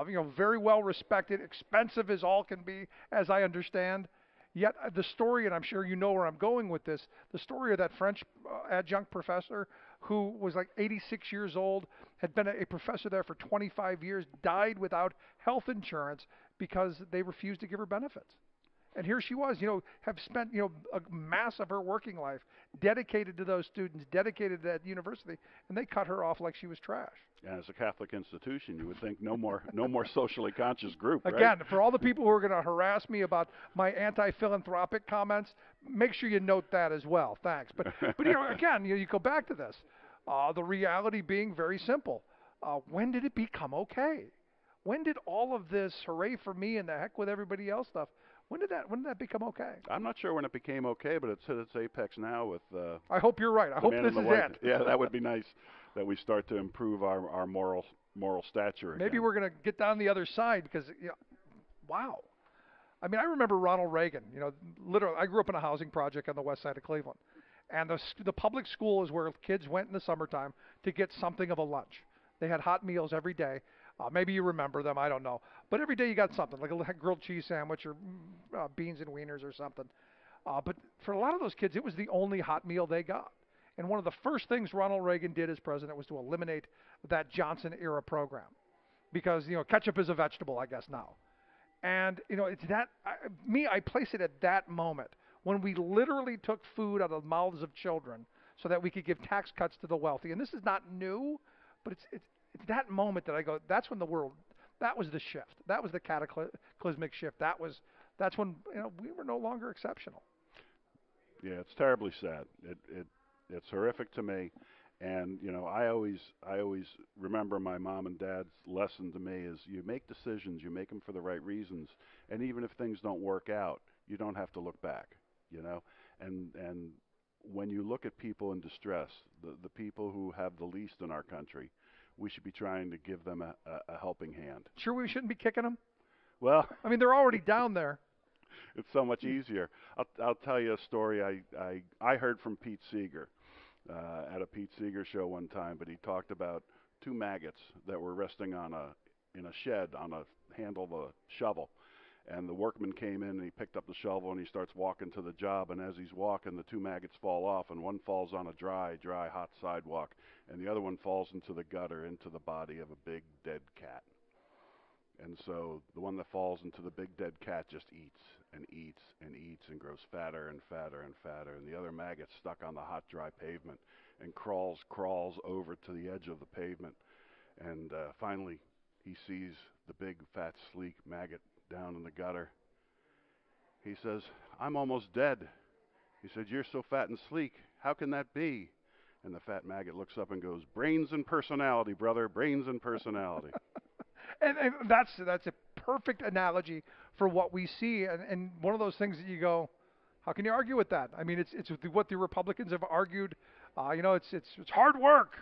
you know, very well respected, expensive as all can be, as I understand. Yet the story, and I'm sure you know where I'm going with this, the story of that French adjunct professor who was like 86 years old, had been a professor there for 25 years, died without health insurance because they refused to give her benefits. And here she was, you know, have spent, you know, a mass of her working life dedicated to those students, dedicated to that university, and they cut her off like she was trash. And as a Catholic institution, you would think no more socially conscious group, right? Again, for all the people who are going to harass me about my anti-philanthropic comments, make sure you note that as well. Thanks. But you know, again, you go back to this. The reality being very simple. When did it become okay? When did all of this hooray for me and the heck with everybody else stuff, when did that become okay? I'm not sure when it became okay, but it's hit its apex now with I hope you're right. I hope this is it. Yeah, that would be nice, that we start to improve our moral stature again. Maybe we're going to get down the other side because, you know, wow. I mean, I remember Ronald Reagan. You know, literally, I grew up in a housing project on the west side of Cleveland. And the public school is where kids went in the summertime to get something of a lunch. They had hot meals every day. Maybe you remember them, I don't know. But every day you got something, like a grilled cheese sandwich or beans and wieners or something. But for a lot of those kids, it was the only hot meal they got. And one of the first things Ronald Reagan did as president was to eliminate that Johnson-era program. Because, you know, ketchup is a vegetable, I guess, now. And, you know, it's that, I place it at that moment when we literally took food out of the mouths of children so that we could give tax cuts to the wealthy. And this is not new, but it's that moment that I go, that's when the world, that was the shift. That was the cataclysmic shift. That's when, you know, we were no longer exceptional. Yeah, it's terribly sad. It's horrific to me. And, you know, I always remember my mom and dad's lesson to me is you make decisions, you make them for the right reasons. And even if things don't work out, you don't have to look back, you know. And when you look at people in distress, the people who have the least in our country, we should be trying to give them a helping hand. Sure, we shouldn't be kicking them? Well, I mean, they're already down there. It's so much easier. I'll tell you a story I heard from Pete Seeger at a Pete Seeger show one time, but he talked about 2 maggots that were resting in a shed on a handle of a shovel. And the workman came in and he picked up the shovel and he starts walking to the job. And as he's walking, the 2 maggots fall off, and one falls on a dry, hot sidewalk, and the other one falls into the gutter, into the body of a big dead cat. And so the one that falls into the big dead cat just eats and eats and eats and grows fatter and fatter and fatter. And the other maggot's stuck on the hot, dry pavement and crawls over to the edge of the pavement. And finally, he sees the big, fat, sleek maggot down in the gutter. He says, "I'm almost dead." He said, "You're so fat and sleek. How can that be?" And the fat maggot looks up and goes, "Brains and personality, brother, brains and personality." And that's a perfect analogy for what we see, and one of those things that you go, how can you argue with that? I mean, it's what the Republicans have argued. It's hard work.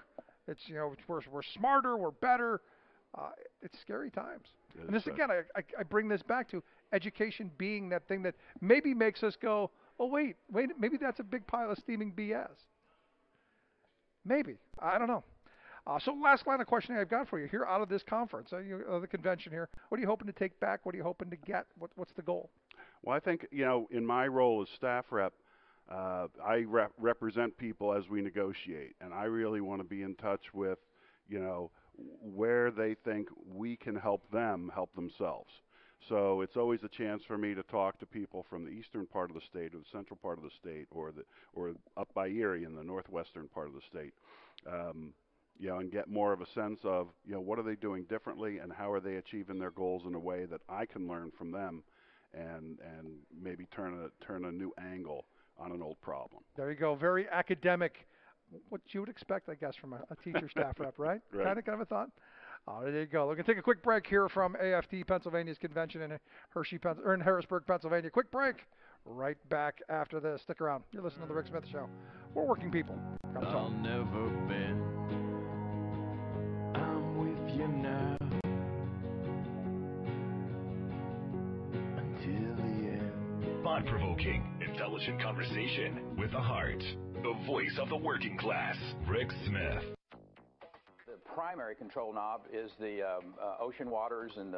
It's we're smarter, we're better. It's scary times. And this again, I bring this back to education being that thing that maybe makes us go, oh wait, maybe that's a big pile of steaming BS. Maybe, I don't know. So last line of questioning I've got for you here out of this conference, the convention here. What are you hoping to take back? What are you hoping to get? What's the goal? Well, I think, in my role as staff rep, I represent people as we negotiate, and I really want to be in touch with, where they think we can help them help themselves. So it's always a chance for me to talk to people from the eastern part of the state or the central part of the state or up by Erie in the northwestern part of the state. And get more of a sense of, what are they doing differently and how are they achieving their goals in a way that I can learn from them and maybe turn a new angle on an old problem. There you go. Very academic. What you would expect, I guess, from a teacher staff rep, right? Right. Kind of a thought. There you go. We're going to take a quick break here from AFT Pennsylvania's convention in Harrisburg, Pennsylvania. Quick break. Right back after this. Stick around. You're listening to The Rick Smith Show. We're working people. I'll never bend. I'm with you now until the end. Thought-provoking, intelligent conversation with a heart. The voice of the working class, Rick Smith. The primary control knob is the ocean waters and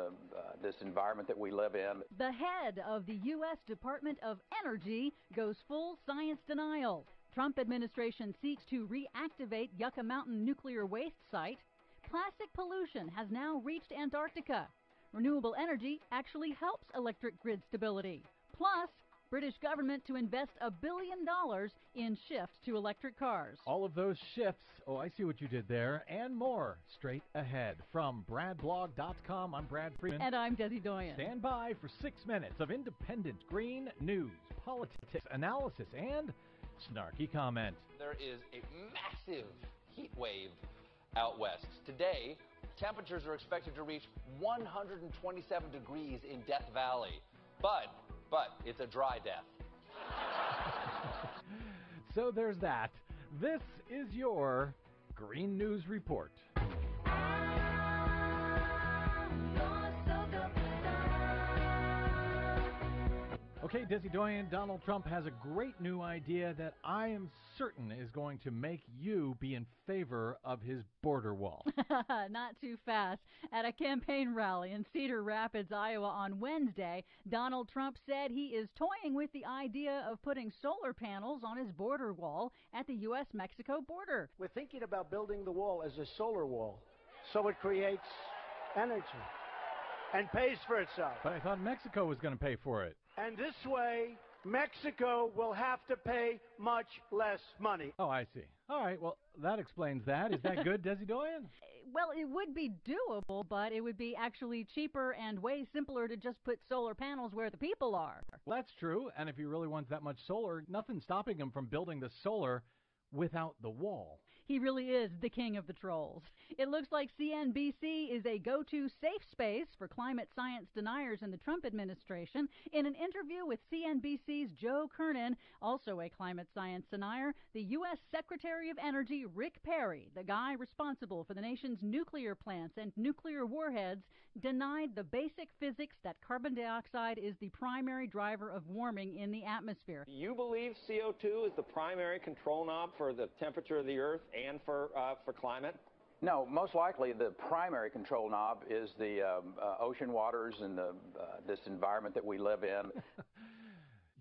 this environment that we live in. The head of the U.S. Department of Energy goes full science denial. Trump administration seeks to reactivate Yucca Mountain nuclear waste site. Plastic pollution has now reached Antarctica. Renewable energy actually helps electric grid stability. Plus, British government to invest $1 billion in shift to electric cars. All of those shifts, I see what you did there, and more straight ahead. From BradBlog.com, I'm Brad Freeman. And I'm Desi Doyen. Stand by for 6 minutes of independent green news, politics, analysis, and snarky comment. There is a massive heat wave out west. Today, temperatures are expected to reach 127 degrees in Death Valley. But it's a dry death. So there's that. This is your Green News Report. Okay, Desi Doyen, Donald Trump has a great new idea that I am certain is going to make you be in favor of his border wall. Not too fast. At a campaign rally in Cedar Rapids, Iowa on Wednesday, Donald Trump said he is toying with the idea of putting solar panels on his border wall at the U.S.-Mexico border. We're thinking about building the wall as a solar wall, so it creates energy and pays for itself. But I thought Mexico was going to pay for it. And this way, Mexico will have to pay much less money. Oh, I see. All right, well, that explains that. Is that good, Desi Doyen? Well, it would be doable, but it would be actually cheaper and way simpler to just put solar panels where the people are. Well, that's true, and if he really wants that much solar, nothing's stopping him from building the solar without the wall. He really is the king of the trolls. It looks like CNBC is a go-to safe space for climate science deniers in the Trump administration. In an interview with CNBC's Joe Kernan, also a climate science denier, the U.S. Secretary of Energy Rick Perry, the guy responsible for the nation's nuclear plants and nuclear warheads, denied the basic physics that carbon dioxide is the primary driver of warming in the atmosphere. You believe CO2 is the primary control knob for the temperature of the Earth and for climate? No, most likely the primary control knob is the ocean waters and this environment that we live in.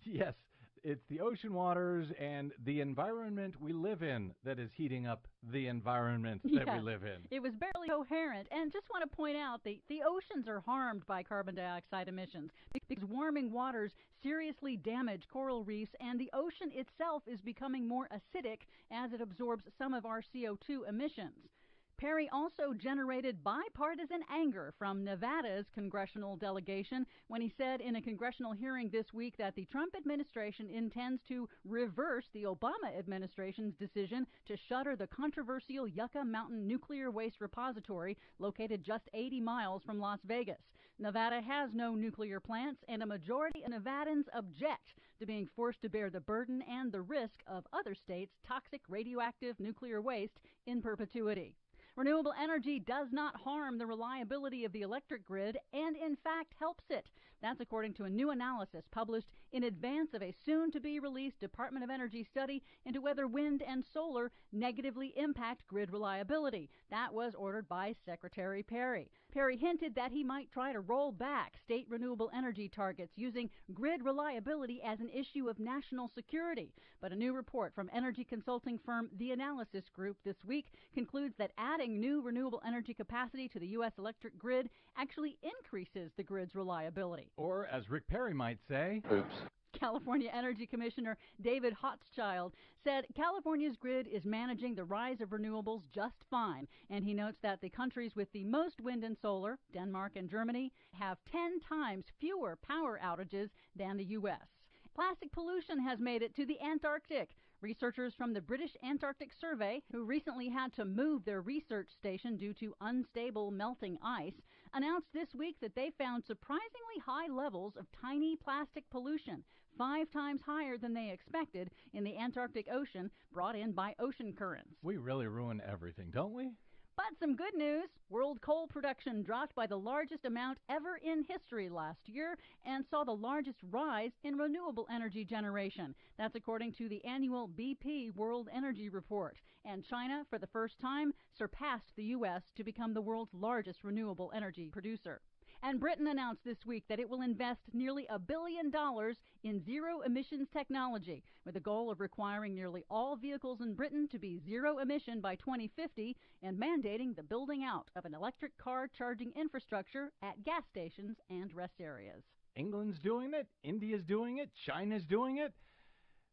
Yes, it's the ocean waters and the environment we live in that is heating up the environment that we live in. It was barely coherent. And just want to point out the oceans are harmed by carbon dioxide emissions because warming waters seriously damage coral reefs, and the ocean itself is becoming more acidic as it absorbs some of our CO2 emissions. Perry also generated bipartisan anger from Nevada's congressional delegation when he said in a congressional hearing this week that the Trump administration intends to reverse the Obama administration's decision to shutter the controversial Yucca Mountain Nuclear Waste Repository located just 80 miles from Las Vegas. Nevada has no nuclear plants, and a majority of Nevadans object to being forced to bear the burden and the risk of other states' toxic radioactive nuclear waste in perpetuity. Renewable energy does not harm the reliability of the electric grid and, in fact, helps it. That's according to a new analysis published in advance of a soon-to-be-released Department of Energy study into whether wind and solar negatively impact grid reliability. That was ordered by Secretary Perry. Perry hinted that he might try to roll back state renewable energy targets using grid reliability as an issue of national security. But a new report from energy consulting firm The Analysis Group this week concludes that adding new renewable energy capacity to the U.S. electric grid actually increases the grid's reliability. Or, as Rick Perry might say, oops. California Energy Commissioner David Hochschild said California's grid is managing the rise of renewables just fine, and he notes that the countries with the most wind and solar, Denmark and Germany, have 10 times fewer power outages than the U.S. Plastic pollution has made it to the Antarctic. Researchers from the British Antarctic Survey, who recently had to move their research station due to unstable melting ice, announced this week that they found surprisingly high levels of tiny plastic pollution, 5 times higher than they expected, in the Antarctic Ocean, brought in by ocean currents. We really ruin everything, don't we? But some good news. World coal production dropped by the largest amount ever in history last year and saw the largest rise in renewable energy generation. That's according to the annual BP World Energy Report. And China, for the first time, surpassed the U.S. to become the world's largest renewable energy producer. And Britain announced this week that it will invest nearly $1 billion in zero-emissions technology, with a goal of requiring nearly all vehicles in Britain to be zero-emission by 2050 and mandating the building out of an electric car charging infrastructure at gas stations and rest areas. England's doing it, India's doing it, China's doing it.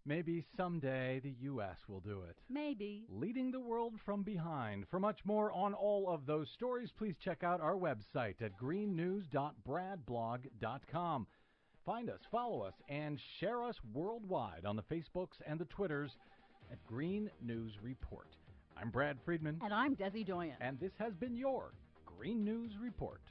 Maybe someday the U.S. will do it. Maybe. Leading the world from behind. For much more on all of those stories, please check out our website at greennews.bradblog.com. Find us, follow us, and share us worldwide on the Facebooks and the Twitters at Green News Report. I'm Brad Friedman. And I'm Desi Doyen. And this has been your Green News Report.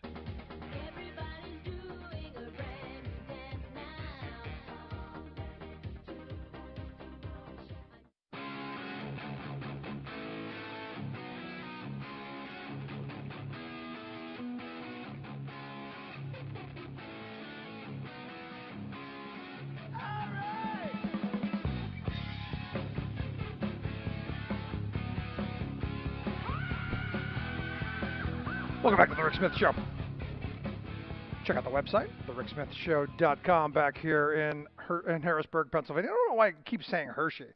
Welcome back to The Rick Smith Show. Check out the website, thericksmithshow.com, back here in Harrisburg, Pennsylvania. I don't know why I keep saying Hershey.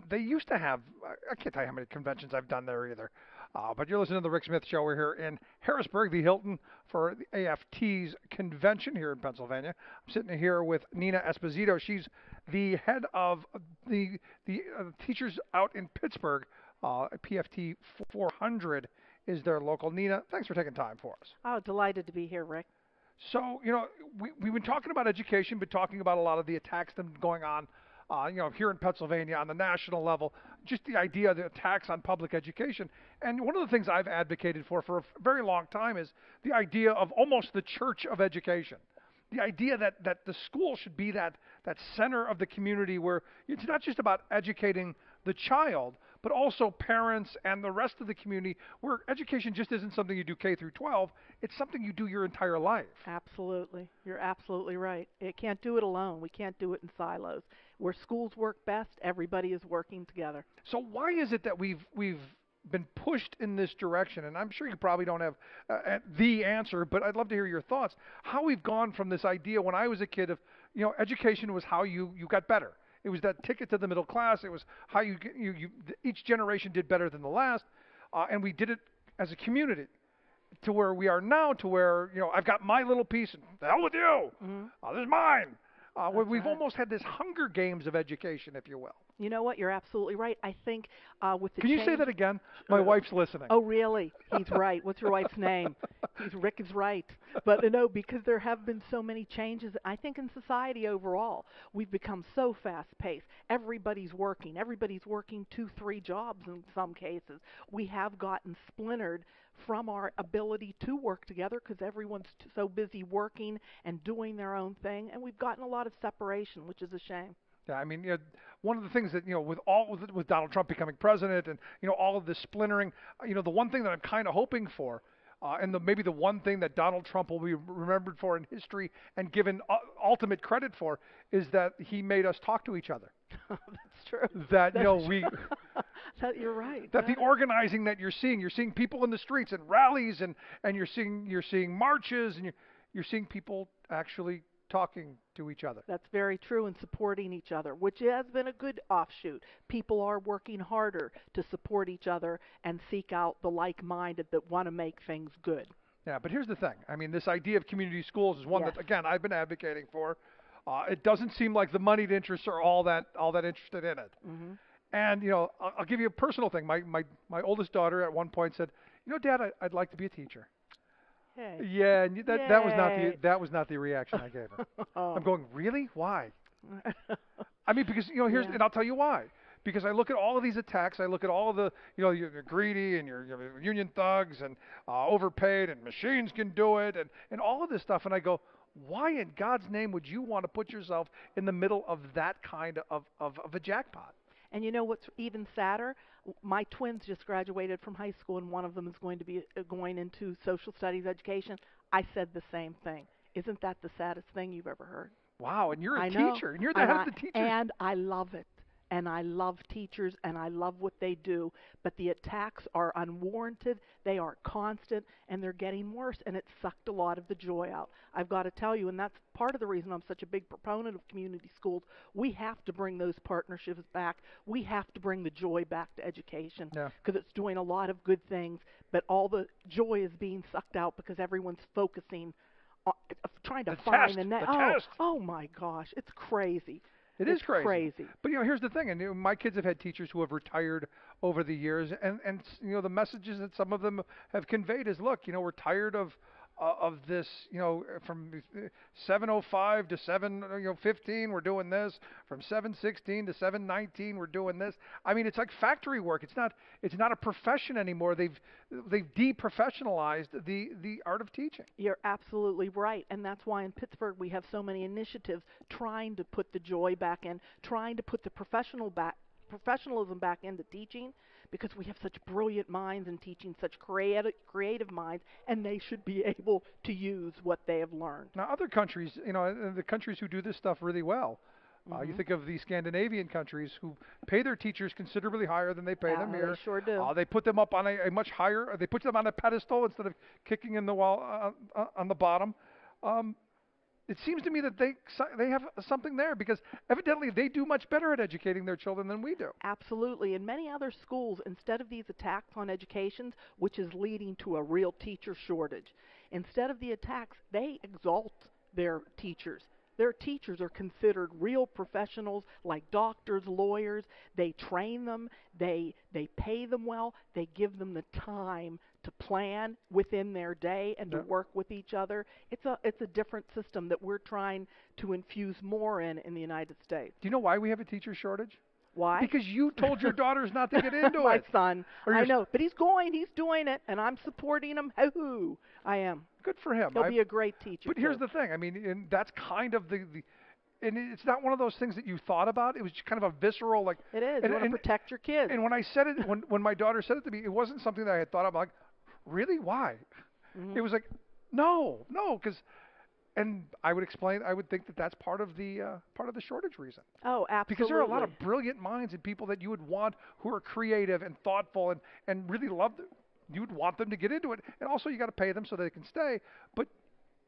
They used to have, I can't tell you how many conventions I've done there either. But you're listening to The Rick Smith Show. We're here in Harrisburg, the Hilton, for the AFT's convention here in Pennsylvania. I'm sitting here with Nina Esposito. She's the head of the teachers out in Pittsburgh, PFT 400 is their local. Nina, thanks for taking time for us. Oh, delighted to be here, Rick. So, we've been talking about education, but talking about a lot of the attacks that have been going on, here in Pennsylvania on the national level, just the idea of the attacks on public education. And one of the things I've advocated for a very long time is the idea of almost the church of education. The idea that the school should be that center of the community where it's not just about educating the child, but also parents and the rest of the community, where education just isn't something you do K through 12. It's something you do your entire life. Absolutely. You're absolutely right. It can't do it alone. We can't do it in silos. Where schools work best, everybody is working together. So why is it that we've been pushed in this direction, and I'm sure you probably don't have the answer, but I'd love to hear your thoughts. How we've gone from this idea when I was a kid of, education was how you got better. It was that ticket to the middle class. It was how each generation did better than the last, and we did it as a community. To where we are now, to where I've got my little piece, and the hell with you. This is mine. Where we've almost had this Hunger Games of education, if you will. You know what? You're absolutely right. I think with the Can you say that again? My wife's listening. Oh, really? He's right. What's your wife's name? Rick is right. But because there have been so many changes, I think in society overall, we've become so fast-paced. Everybody's working. Everybody's working 2-3 jobs in some cases. We have gotten splintered from our ability to work together because everyone's so busy working and doing their own thing, and we've gotten a lot of separation, which is a shame. Yeah, I mean, one of the things that with Donald Trump becoming president and all of this splintering, the one thing that I'm kind of hoping for, and maybe the one thing that Donald Trump will be remembered for in history and given ultimate credit for, is that he made us talk to each other. That's true. That you're right. That the organizing that you're seeing people in the streets and rallies, and you're seeing marches, and you're seeing people actually talking to each other. That's very true, and supporting each other, which has been a good offshoot. People are working harder to support each other and seek out the like-minded that want to make things good. Yeah, but here's the thing. I mean, this idea of community schools is one Yes. that, again, I've been advocating for. It doesn't seem like the moneyed interests are all that interested in it. Mm-hmm. And I'll give you a personal thing. My oldest daughter at one point said, Dad, I'd like to be a teacher. Hey. Yeah, and that was not the reaction I gave her. Oh. I'm going, really? Why? I mean, because and I'll tell you why. Because I look at all of these attacks, I look at all of the you're greedy and you're union thugs and overpaid and machines can do it and all of this stuff, and I go, why in God's name would you want to put yourself in the middle of that kind of a jackpot? And you know what's even sadder? My twins just graduated from high school, and one of them is going to be going into social studies education. I said the same thing. Isn't that the saddest thing you've ever heard? Wow, and you're a I know. teacher, and you're the head of the teachers. And I love it. And I love teachers, and I love what they do. But the attacks are unwarranted, they are constant, and they're getting worse, and it sucked a lot of the joy out. I've got to tell you, and that's part of the reason I'm such a big proponent of community schools. We have to bring those partnerships back. We have to bring the joy back to education because it's doing a lot of good things, but all the joy is being sucked out because everyone's focusing on trying to find the test. Oh my gosh, it's crazy. It It's is crazy. But here's the thing, and my kids have had teachers who have retired over the years, and the messages that some of them have conveyed is, look, we're tired of this, from 7:05 to 7:15 we're doing this, from 7:16 to 7:19 we're doing this. I mean, it's like factory work. It's not a profession anymore. They've deprofessionalized the art of teaching. You're absolutely right, and that's why in Pittsburgh we have so many initiatives trying to put the joy back in, trying to put the professionalism back into teaching, because we have such brilliant minds in teaching, such creative minds, and they should be able to use what they have learned. Now, other countries, the countries who do this stuff really well, you think of the Scandinavian countries who pay their teachers considerably higher than they pay them here. They sure do. They put them up on a much higher, they put them on a pedestal instead of kicking in the wall on the bottom. It seems to me that they have something there, because evidently they do much better at educating their children than we do. Absolutely. In many other schools, instead of these attacks on education, which is leading to a real teacher shortage, instead of the attacks, they exalt their teachers. Their teachers are considered real professionals, like doctors, lawyers. They train them, they pay them well, they give them the time to plan within their day and to work with each other. It's a different system that we're trying to infuse more in the United States. Do you know why we have a teacher shortage? Why? Because you told your daughters not to get into My it. son. I know, but he's doing it, and I'm supporting him. Hoo-hoo. I am. Good for him. He'll be a great teacher. But here's the thing. I mean, and that's kind of the and it's not one of those things that you thought about. It was just kind of a visceral, like. It is. You want to protect your kids. And when I said it, when my daughter said it to me, it wasn't something that I had thought about. Like, really? Why? Mm-hmm. It was like, no, because And I would think that that's part of the shortage reason. Oh, absolutely. Because there are a lot of brilliant minds and people that you would want who are creative and thoughtful and really love them. You would want them to get into it. And also you got to pay them so they can stay. But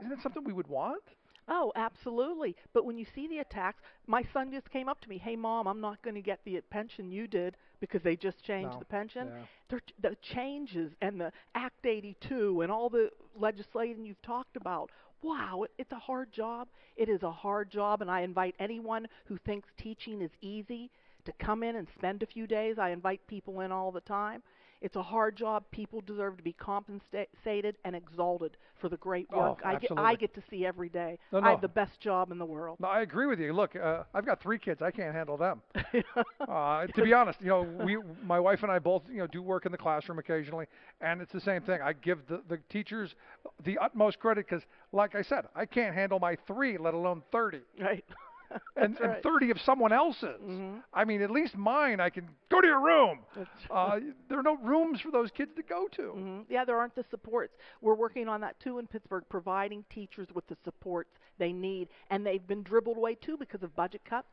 isn't it something we would want? Oh, absolutely. But when you see the attacks, my son just came up to me, "Hey, Mom, I'm not going to get the pension you did," because they just changed the pension. Yeah. The changes and the Act 82 and all the legislation you've talked about. Wow, it's a hard job. It is a hard job, and I invite anyone who thinks teaching is easy to come in and spend a few days. I invite people in all the time. It's a hard job. People deserve to be compensated and exalted for the great work I get to see every day. No. I have the best job in the world. No, I agree with you. Look, I've got 3 kids. I can't handle them. To be honest, my wife and I both, do work in the classroom occasionally, and it's the same thing. I give the teachers the utmost credit because, like I said, I can't handle my 3, let alone 30. Right. and 30 of someone else's. I mean, at least mine, I can go to your room. There are no rooms for those kids to go to. Yeah, there aren't the supports. We're working on that too in Pittsburgh, providing teachers with the supports they need. And they've been dribbled away too because of budget cuts.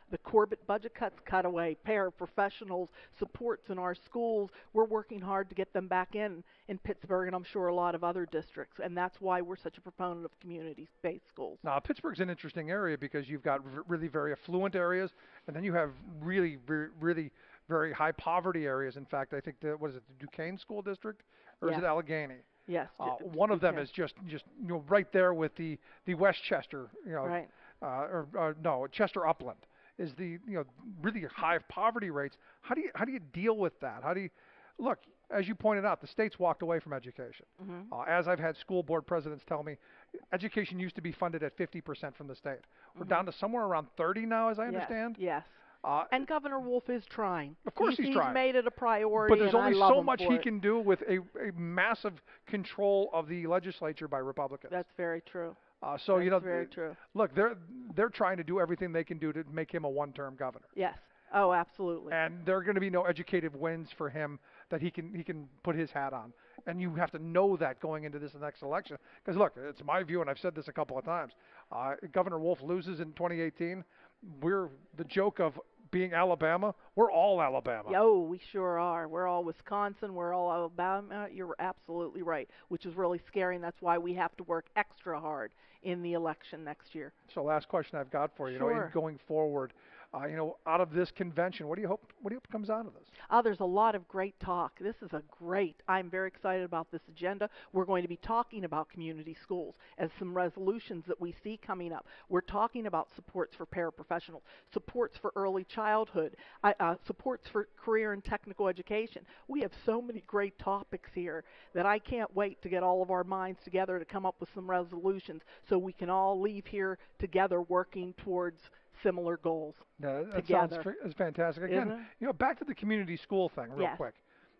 The Corbett budget cuts cut away paraprofessionals, supports in our schools. We're working hard to get them back in Pittsburgh, and I'm sure a lot of other districts. And that's why we're such a proponent of community-based schools. Now, Pittsburgh's an interesting area because you've got really very affluent areas, and then you have really very high poverty areas. In fact, I think the Duquesne School District, or is it Allegheny? Yes. One of them is just right there with the Westchester, right. No, Chester Upland is the really high poverty rates. How do you deal with that? Look, as you pointed out, the state's walked away from education. As I've had school board presidents tell me, education used to be funded at 50% from the state. We're down to somewhere around 30 now, as I understand. Yes. And Governor Wolf is trying. Of course he's trying. He's made it a priority. But there's and only I love so him much for he it. can do with a massive control of the legislature by Republicans. That's very true. So That's very true. Look, they're trying to do everything they can do to make him a one-term governor. Yes. Oh, absolutely. And there are going to be no educative wins for him that he can put his hat on. And you have to know that going into this next election. Because look, it's my view, and I've said this a couple of times. Governor Wolf loses in 2018. We're the joke of being Alabama. We're all Alabama. Oh, we sure are. We're all Wisconsin. We're all Alabama. You're absolutely right, which is really scary, and that's why we have to work extra hard in the election next year. So last question I've got for you, Sure. Going forward, out of this convention, what do you hope comes out of this? There's a lot of great talk. I'm very excited about this agenda. We're going to be talking about community schools as some resolutions that we see coming up. We're talking about supports for paraprofessionals, supports for early childhood, supports for career and technical education. We have so many great topics here that I can't wait to get all of our minds together to come up with some resolutions so we can all leave here together working towards similar goals. Yeah, that together. sounds fantastic. Again, back to the community school thing real Yes. quick.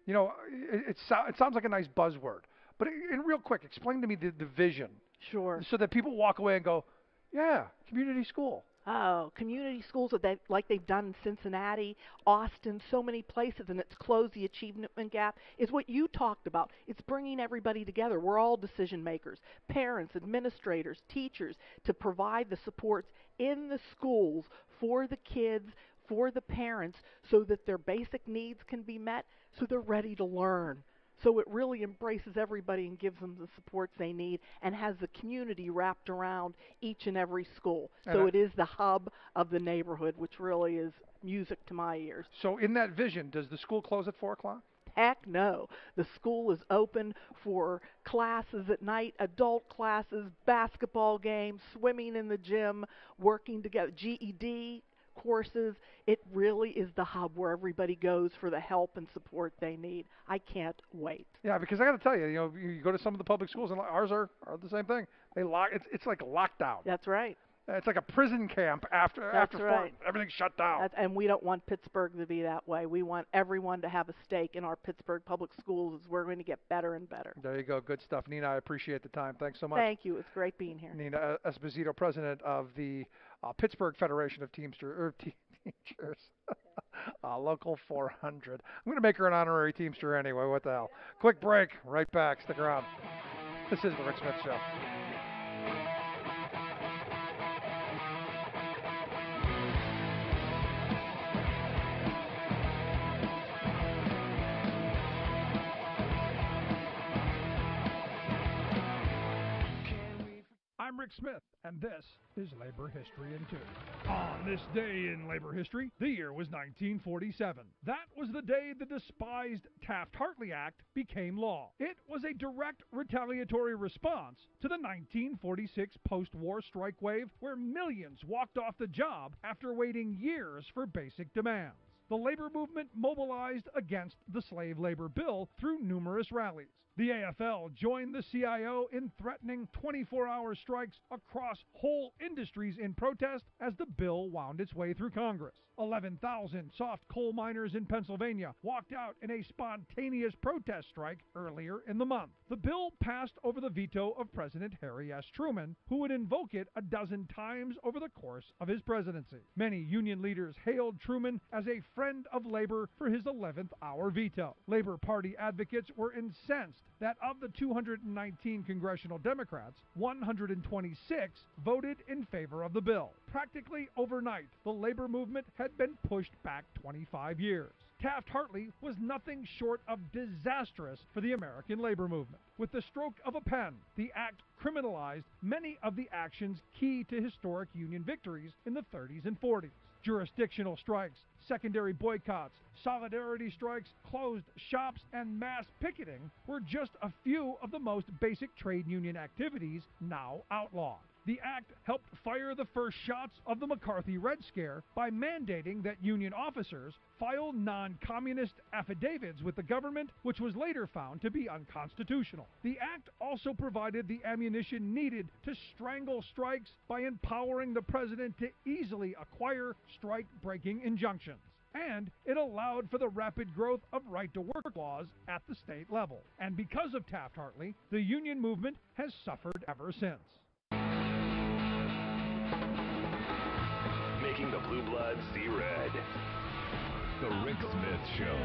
It sounds like a nice buzzword, but real quick, explain to me the vision. Sure. So that people walk away and go, yeah, community school. Oh, community schools like they've done in Cincinnati, Austin, so many places, and it's closed the achievement gap, is what you talked about. It's bringing everybody together. We're all decision makers, parents, administrators, teachers, to provide the supports in the schools for the kids, for the parents, so that their basic needs can be met, so they're ready to learn. So it really embraces everybody and gives them the supports they need and has the community wrapped around each and every school. So it is the hub of the neighborhood, which really is music to my ears. So in that vision, does the school close at 4 o'clock? Heck no. The school is open for classes at night, adult classes, basketball games, swimming in the gym, working together, GED courses. It really is the hub where everybody goes for the help and support they need. I can't wait. Yeah, because I got to tell you, you go to some of the public schools, and ours are the same thing. They it's like a lockdown. That's right. It's like a prison camp after right. everything's shut down. And we don't want Pittsburgh to be that way. We want everyone to have a stake in our Pittsburgh public schools as we're going to get better and better. There you go. Good stuff. Nina, I appreciate the time. Thanks so much. Thank you. It's great being here. Nina Esposito, president of the Pittsburgh Federation of Teamsters, Local 400. I'm going to make her an honorary Teamster anyway. What the hell? Quick break. Right back. Stick around. This is the Rick Smith Show. I'm Rick Smith, and this is Labor History in 2. On this day in labor history, the year was 1947. That was the day the despised Taft-Hartley Act became law. It was a direct retaliatory response to the 1946 post-war strike wave, where millions walked off the job after waiting years for basic demands. The labor movement mobilized against the slave labor bill through numerous rallies. The AFL joined the CIO in threatening 24-hour strikes across whole industries in protest as the bill wound its way through Congress. 11,000 soft coal miners in Pennsylvania walked out in a spontaneous protest strike earlier in the month. The bill passed over the veto of President Harry S. Truman, who would invoke it a dozen times over the course of his presidency. Many union leaders hailed Truman as a friend of labor for his 11th hour veto. Labor Party advocates were incensed that of the 219 congressional Democrats, 126 voted in favor of the bill. Practically overnight, the labor movement had been pushed back 25 years. Taft-Hartley was nothing short of disastrous for the American labor movement. With the stroke of a pen, the act criminalized many of the actions key to historic union victories in the 30s and 40s. Jurisdictional strikes, secondary boycotts, solidarity strikes, closed shops, and mass picketing were just a few of the most basic trade union activities now outlawed. The act helped fire the first shots of the McCarthy Red Scare by mandating that union officers file non-communist affidavits with the government, which was later found to be unconstitutional. The act also provided the ammunition needed to strangle strikes by empowering the president to easily acquire strike-breaking injunctions. And it allowed for the rapid growth of right-to-work laws at the state level. And because of Taft-Hartley, the union movement has suffered ever since. Making the blue bloods see red. The Rick Smith Show.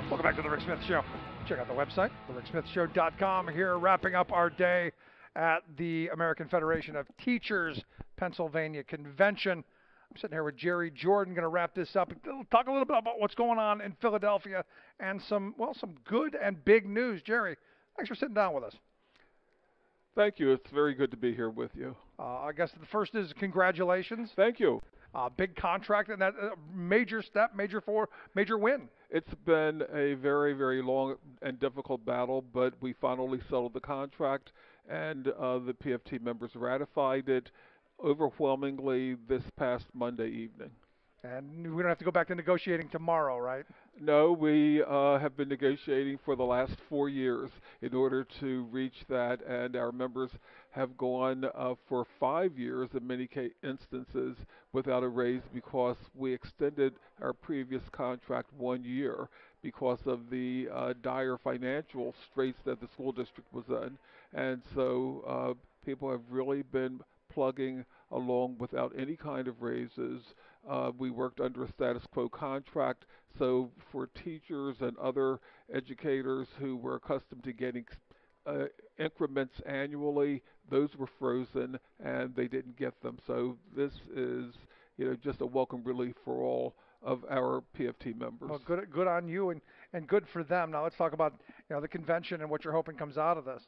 Welcome back to the Rick Smith Show. Check out the website, thericksmithshow.com. Here, wrapping up our day at the American Federation of Teachers Pennsylvania Convention. I'm sitting here with Jerry Jordan, going to wrap this up and talk a little bit about what's going on in Philadelphia and some good and big news. Jerry, thanks for sitting down with us. Thank you. It's very good to be here with you. I guess the first is congratulations. Thank you. Big contract and that major step, major win. It's been a very, very long and difficult battle, but we finally settled the contract, and the PFT members ratified it overwhelmingly this past Monday evening. And we don't have to go back to negotiating tomorrow, right? No, we have been negotiating for the last 4 years in order to reach that, and our members have gone for 5 years in many instances without a raise because we extended our previous contract 1 year because of the dire financial straits that the school district was in. And so people have really been plugging along without any kind of raises. We worked under a status quo contract, so for teachers and other educators who were accustomed to getting increments annually, those were frozen and they didn't get them. So this is, just a welcome relief for all of our PFT members. Well, good on you and good for them. Now let's talk about the convention and what you're hoping comes out of this.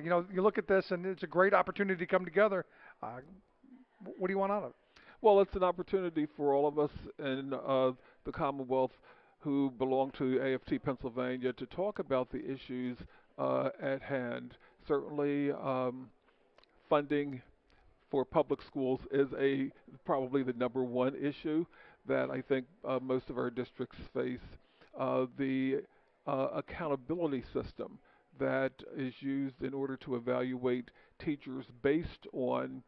You look at this and it's a great opportunity to come together. What do you want out of it? Well, it's an opportunity for all of us in the Commonwealth who belong to AFT Pennsylvania to talk about the issues at hand. Certainly, funding for public schools is probably the number one issue that I think most of our districts face. The accountability system that is used in order to evaluate teachers based on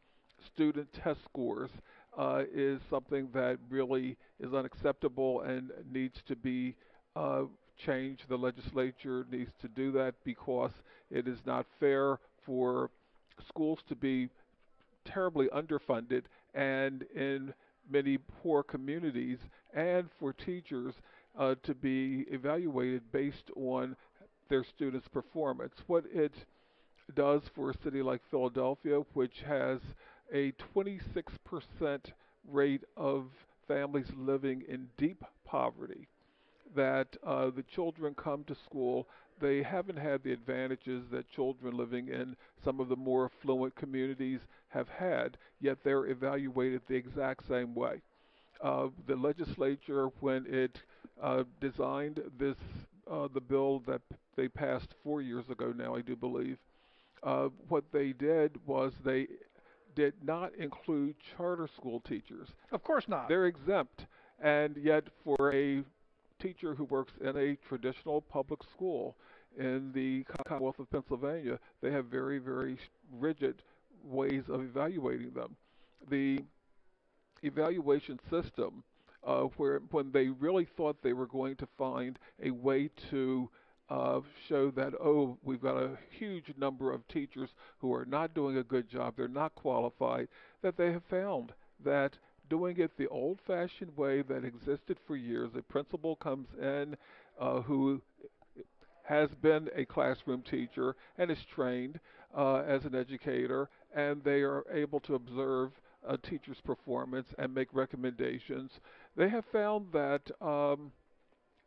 student test scores is something that really is unacceptable and needs to be changed. The legislature needs to do that because it is not fair for schools to be terribly underfunded and in many poor communities, and for teachers to be evaluated based on their students' performance. What it does for a city like Philadelphia, which has a 26% rate of families living in deep poverty, that the children come to school. They haven't had the advantages that children living in some of the more affluent communities have had, yet they're evaluated the exact same way. The legislature, when it designed this, the bill that they passed 4 years ago now, I do believe, what they did was they did not include charter school teachers. Of course not. They're exempt, and yet for a teacher who works in a traditional public school in the Commonwealth of Pennsylvania, they have very, very rigid ways of evaluating them. The evaluation system, where when they really thought they were going to find a way to show that, oh, we've got a huge number of teachers who are not doing a good job, they're not qualified, that they have found that doing it the old-fashioned way that existed for years, a principal comes in who has been a classroom teacher and is trained as an educator, and they are able to observe a teacher's performance and make recommendations. They have found that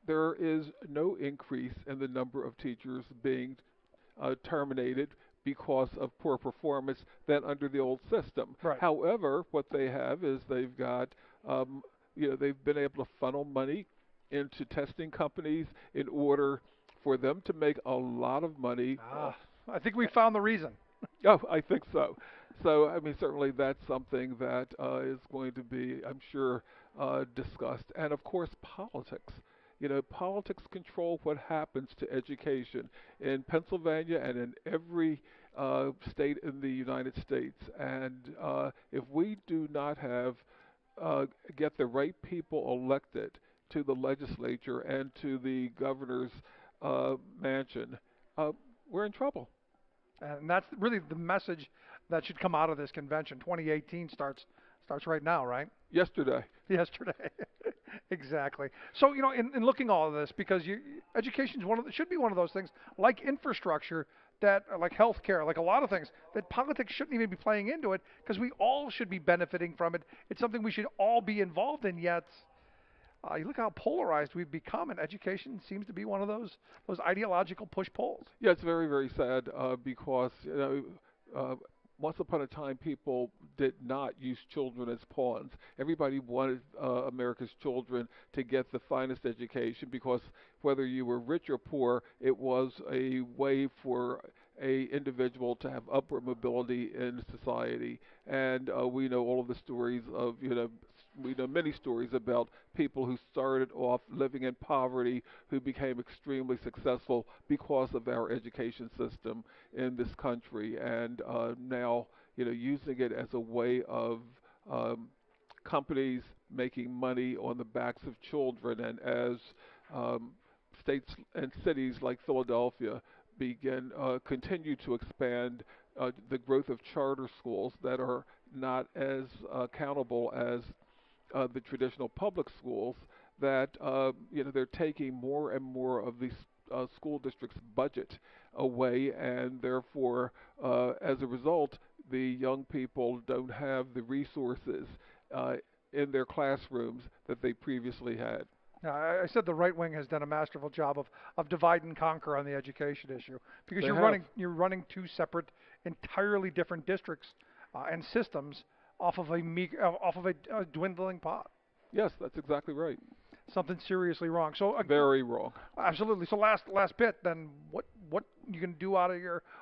there is no increase in the number of teachers being terminated because of poor performance than under the old system. Right. However, what they have is they've got, they've been able to funnel money into testing companies in order for them to make a lot of money. I think we found the reason. Oh, I think so. So, I mean, certainly that's something that is going to be, I'm sure, discussed. And, of course, politics. You know, politics control what happens to education in Pennsylvania and in every state in the United States. And if we do not have, get the right people elected to the legislature and to the governor's mansion, we're in trouble. And that's really the message that should come out of this convention. 2018 starts right now, right? Yesterday. Exactly. So, in looking at all of this, because education is should be one of those things, like infrastructure, that like healthcare, like a lot of things, that politics shouldn't even be playing into it, because we all should be benefiting from it. It's something we should all be involved in, yet you look how polarized we've become, and education seems to be one of those ideological push-pulls. Yeah, it's very, very sad because, once upon a time, people did not use children as pawns. Everybody wanted America's children to get the finest education because whether you were rich or poor, it was a way for a individual to have upward mobility in society. And we know all of the stories of, we know many stories about people who started off living in poverty who became extremely successful because of our education system in this country, and now using it as a way of companies making money on the backs of children. And as states and cities like Philadelphia continue to expand the growth of charter schools that are not as accountable as the traditional public schools, that they're taking more and more of the school district's budget away, and therefore, as a result, the young people don't have the resources in their classrooms that they previously had. I said the right wing has done a masterful job of divide and conquer on the education issue, because They you're running two separate, entirely different districts and systems off of a dwindling pot. Yes, that's exactly right. Something seriously wrong. So very wrong. Absolutely. So last bit. Then what you can do out of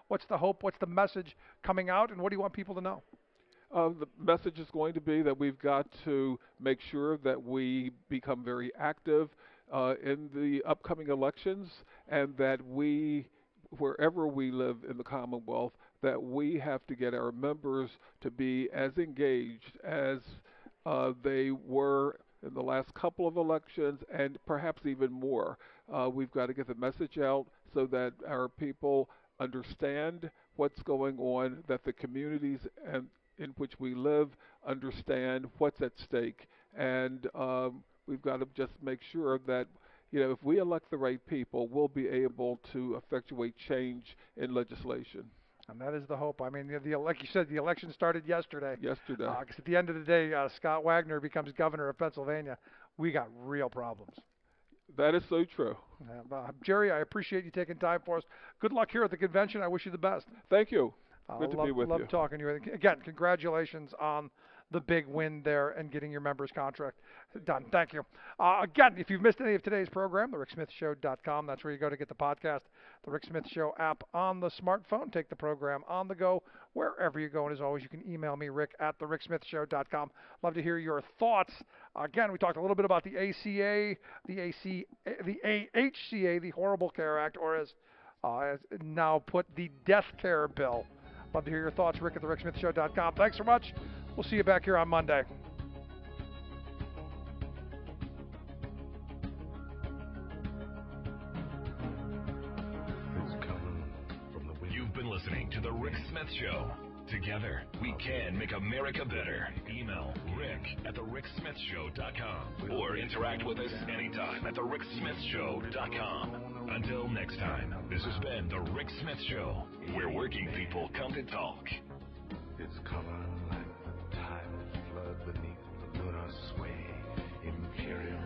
what's the hope? What's the message coming out? And what do you want people to know? The message is going to be that we've got to make sure that we become very active in the upcoming elections, and that we, wherever we live in the Commonwealth, that we have to get our members to be as engaged as they were in the last couple of elections, and perhaps even more. We've got to get the message out so that our people understand what's going on, that the communities in which we live understand what's at stake, and we've got to just make sure that if we elect the right people, we'll be able to effectuate change in legislation. And that is the hope. I mean, like you said, the election started yesterday. Yesterday. Because at the end of the day, Scott Wagner becomes governor of Pennsylvania. We got real problems. That is so true. Jerry, I appreciate you taking time for us. Good luck here at the convention. I wish you the best. Thank you. Good to be with you. Love talking to you. Again, congratulations on the big win there and getting your members contract done. Thank you. Again, if you've missed any of today's program, thericksmithshow.com. That's where you go to get the podcast. The Rick Smith Show app on the smartphone. Take the program on the go wherever you go. And as always, you can email me, Rick, at thericksmithshow.com. Love to hear your thoughts. Again, we talked a little bit about the ACA, the AHCA, the Horrible Care Act, or as now put, the Death Care Bill. Love to hear your thoughts, Rick at thericksmithshow.com. Thanks so much. We'll see you back here on Monday. You've been listening to The Rick Smith Show. Together, we can make America better. Email Rick at thericksmithshow.com or interact with us anytime at thericksmithshow.com. Until next time, this has been The Rick Smith Show, where working people come to talk. It's coming like the tide of flood beneath the lunar sway. Imperial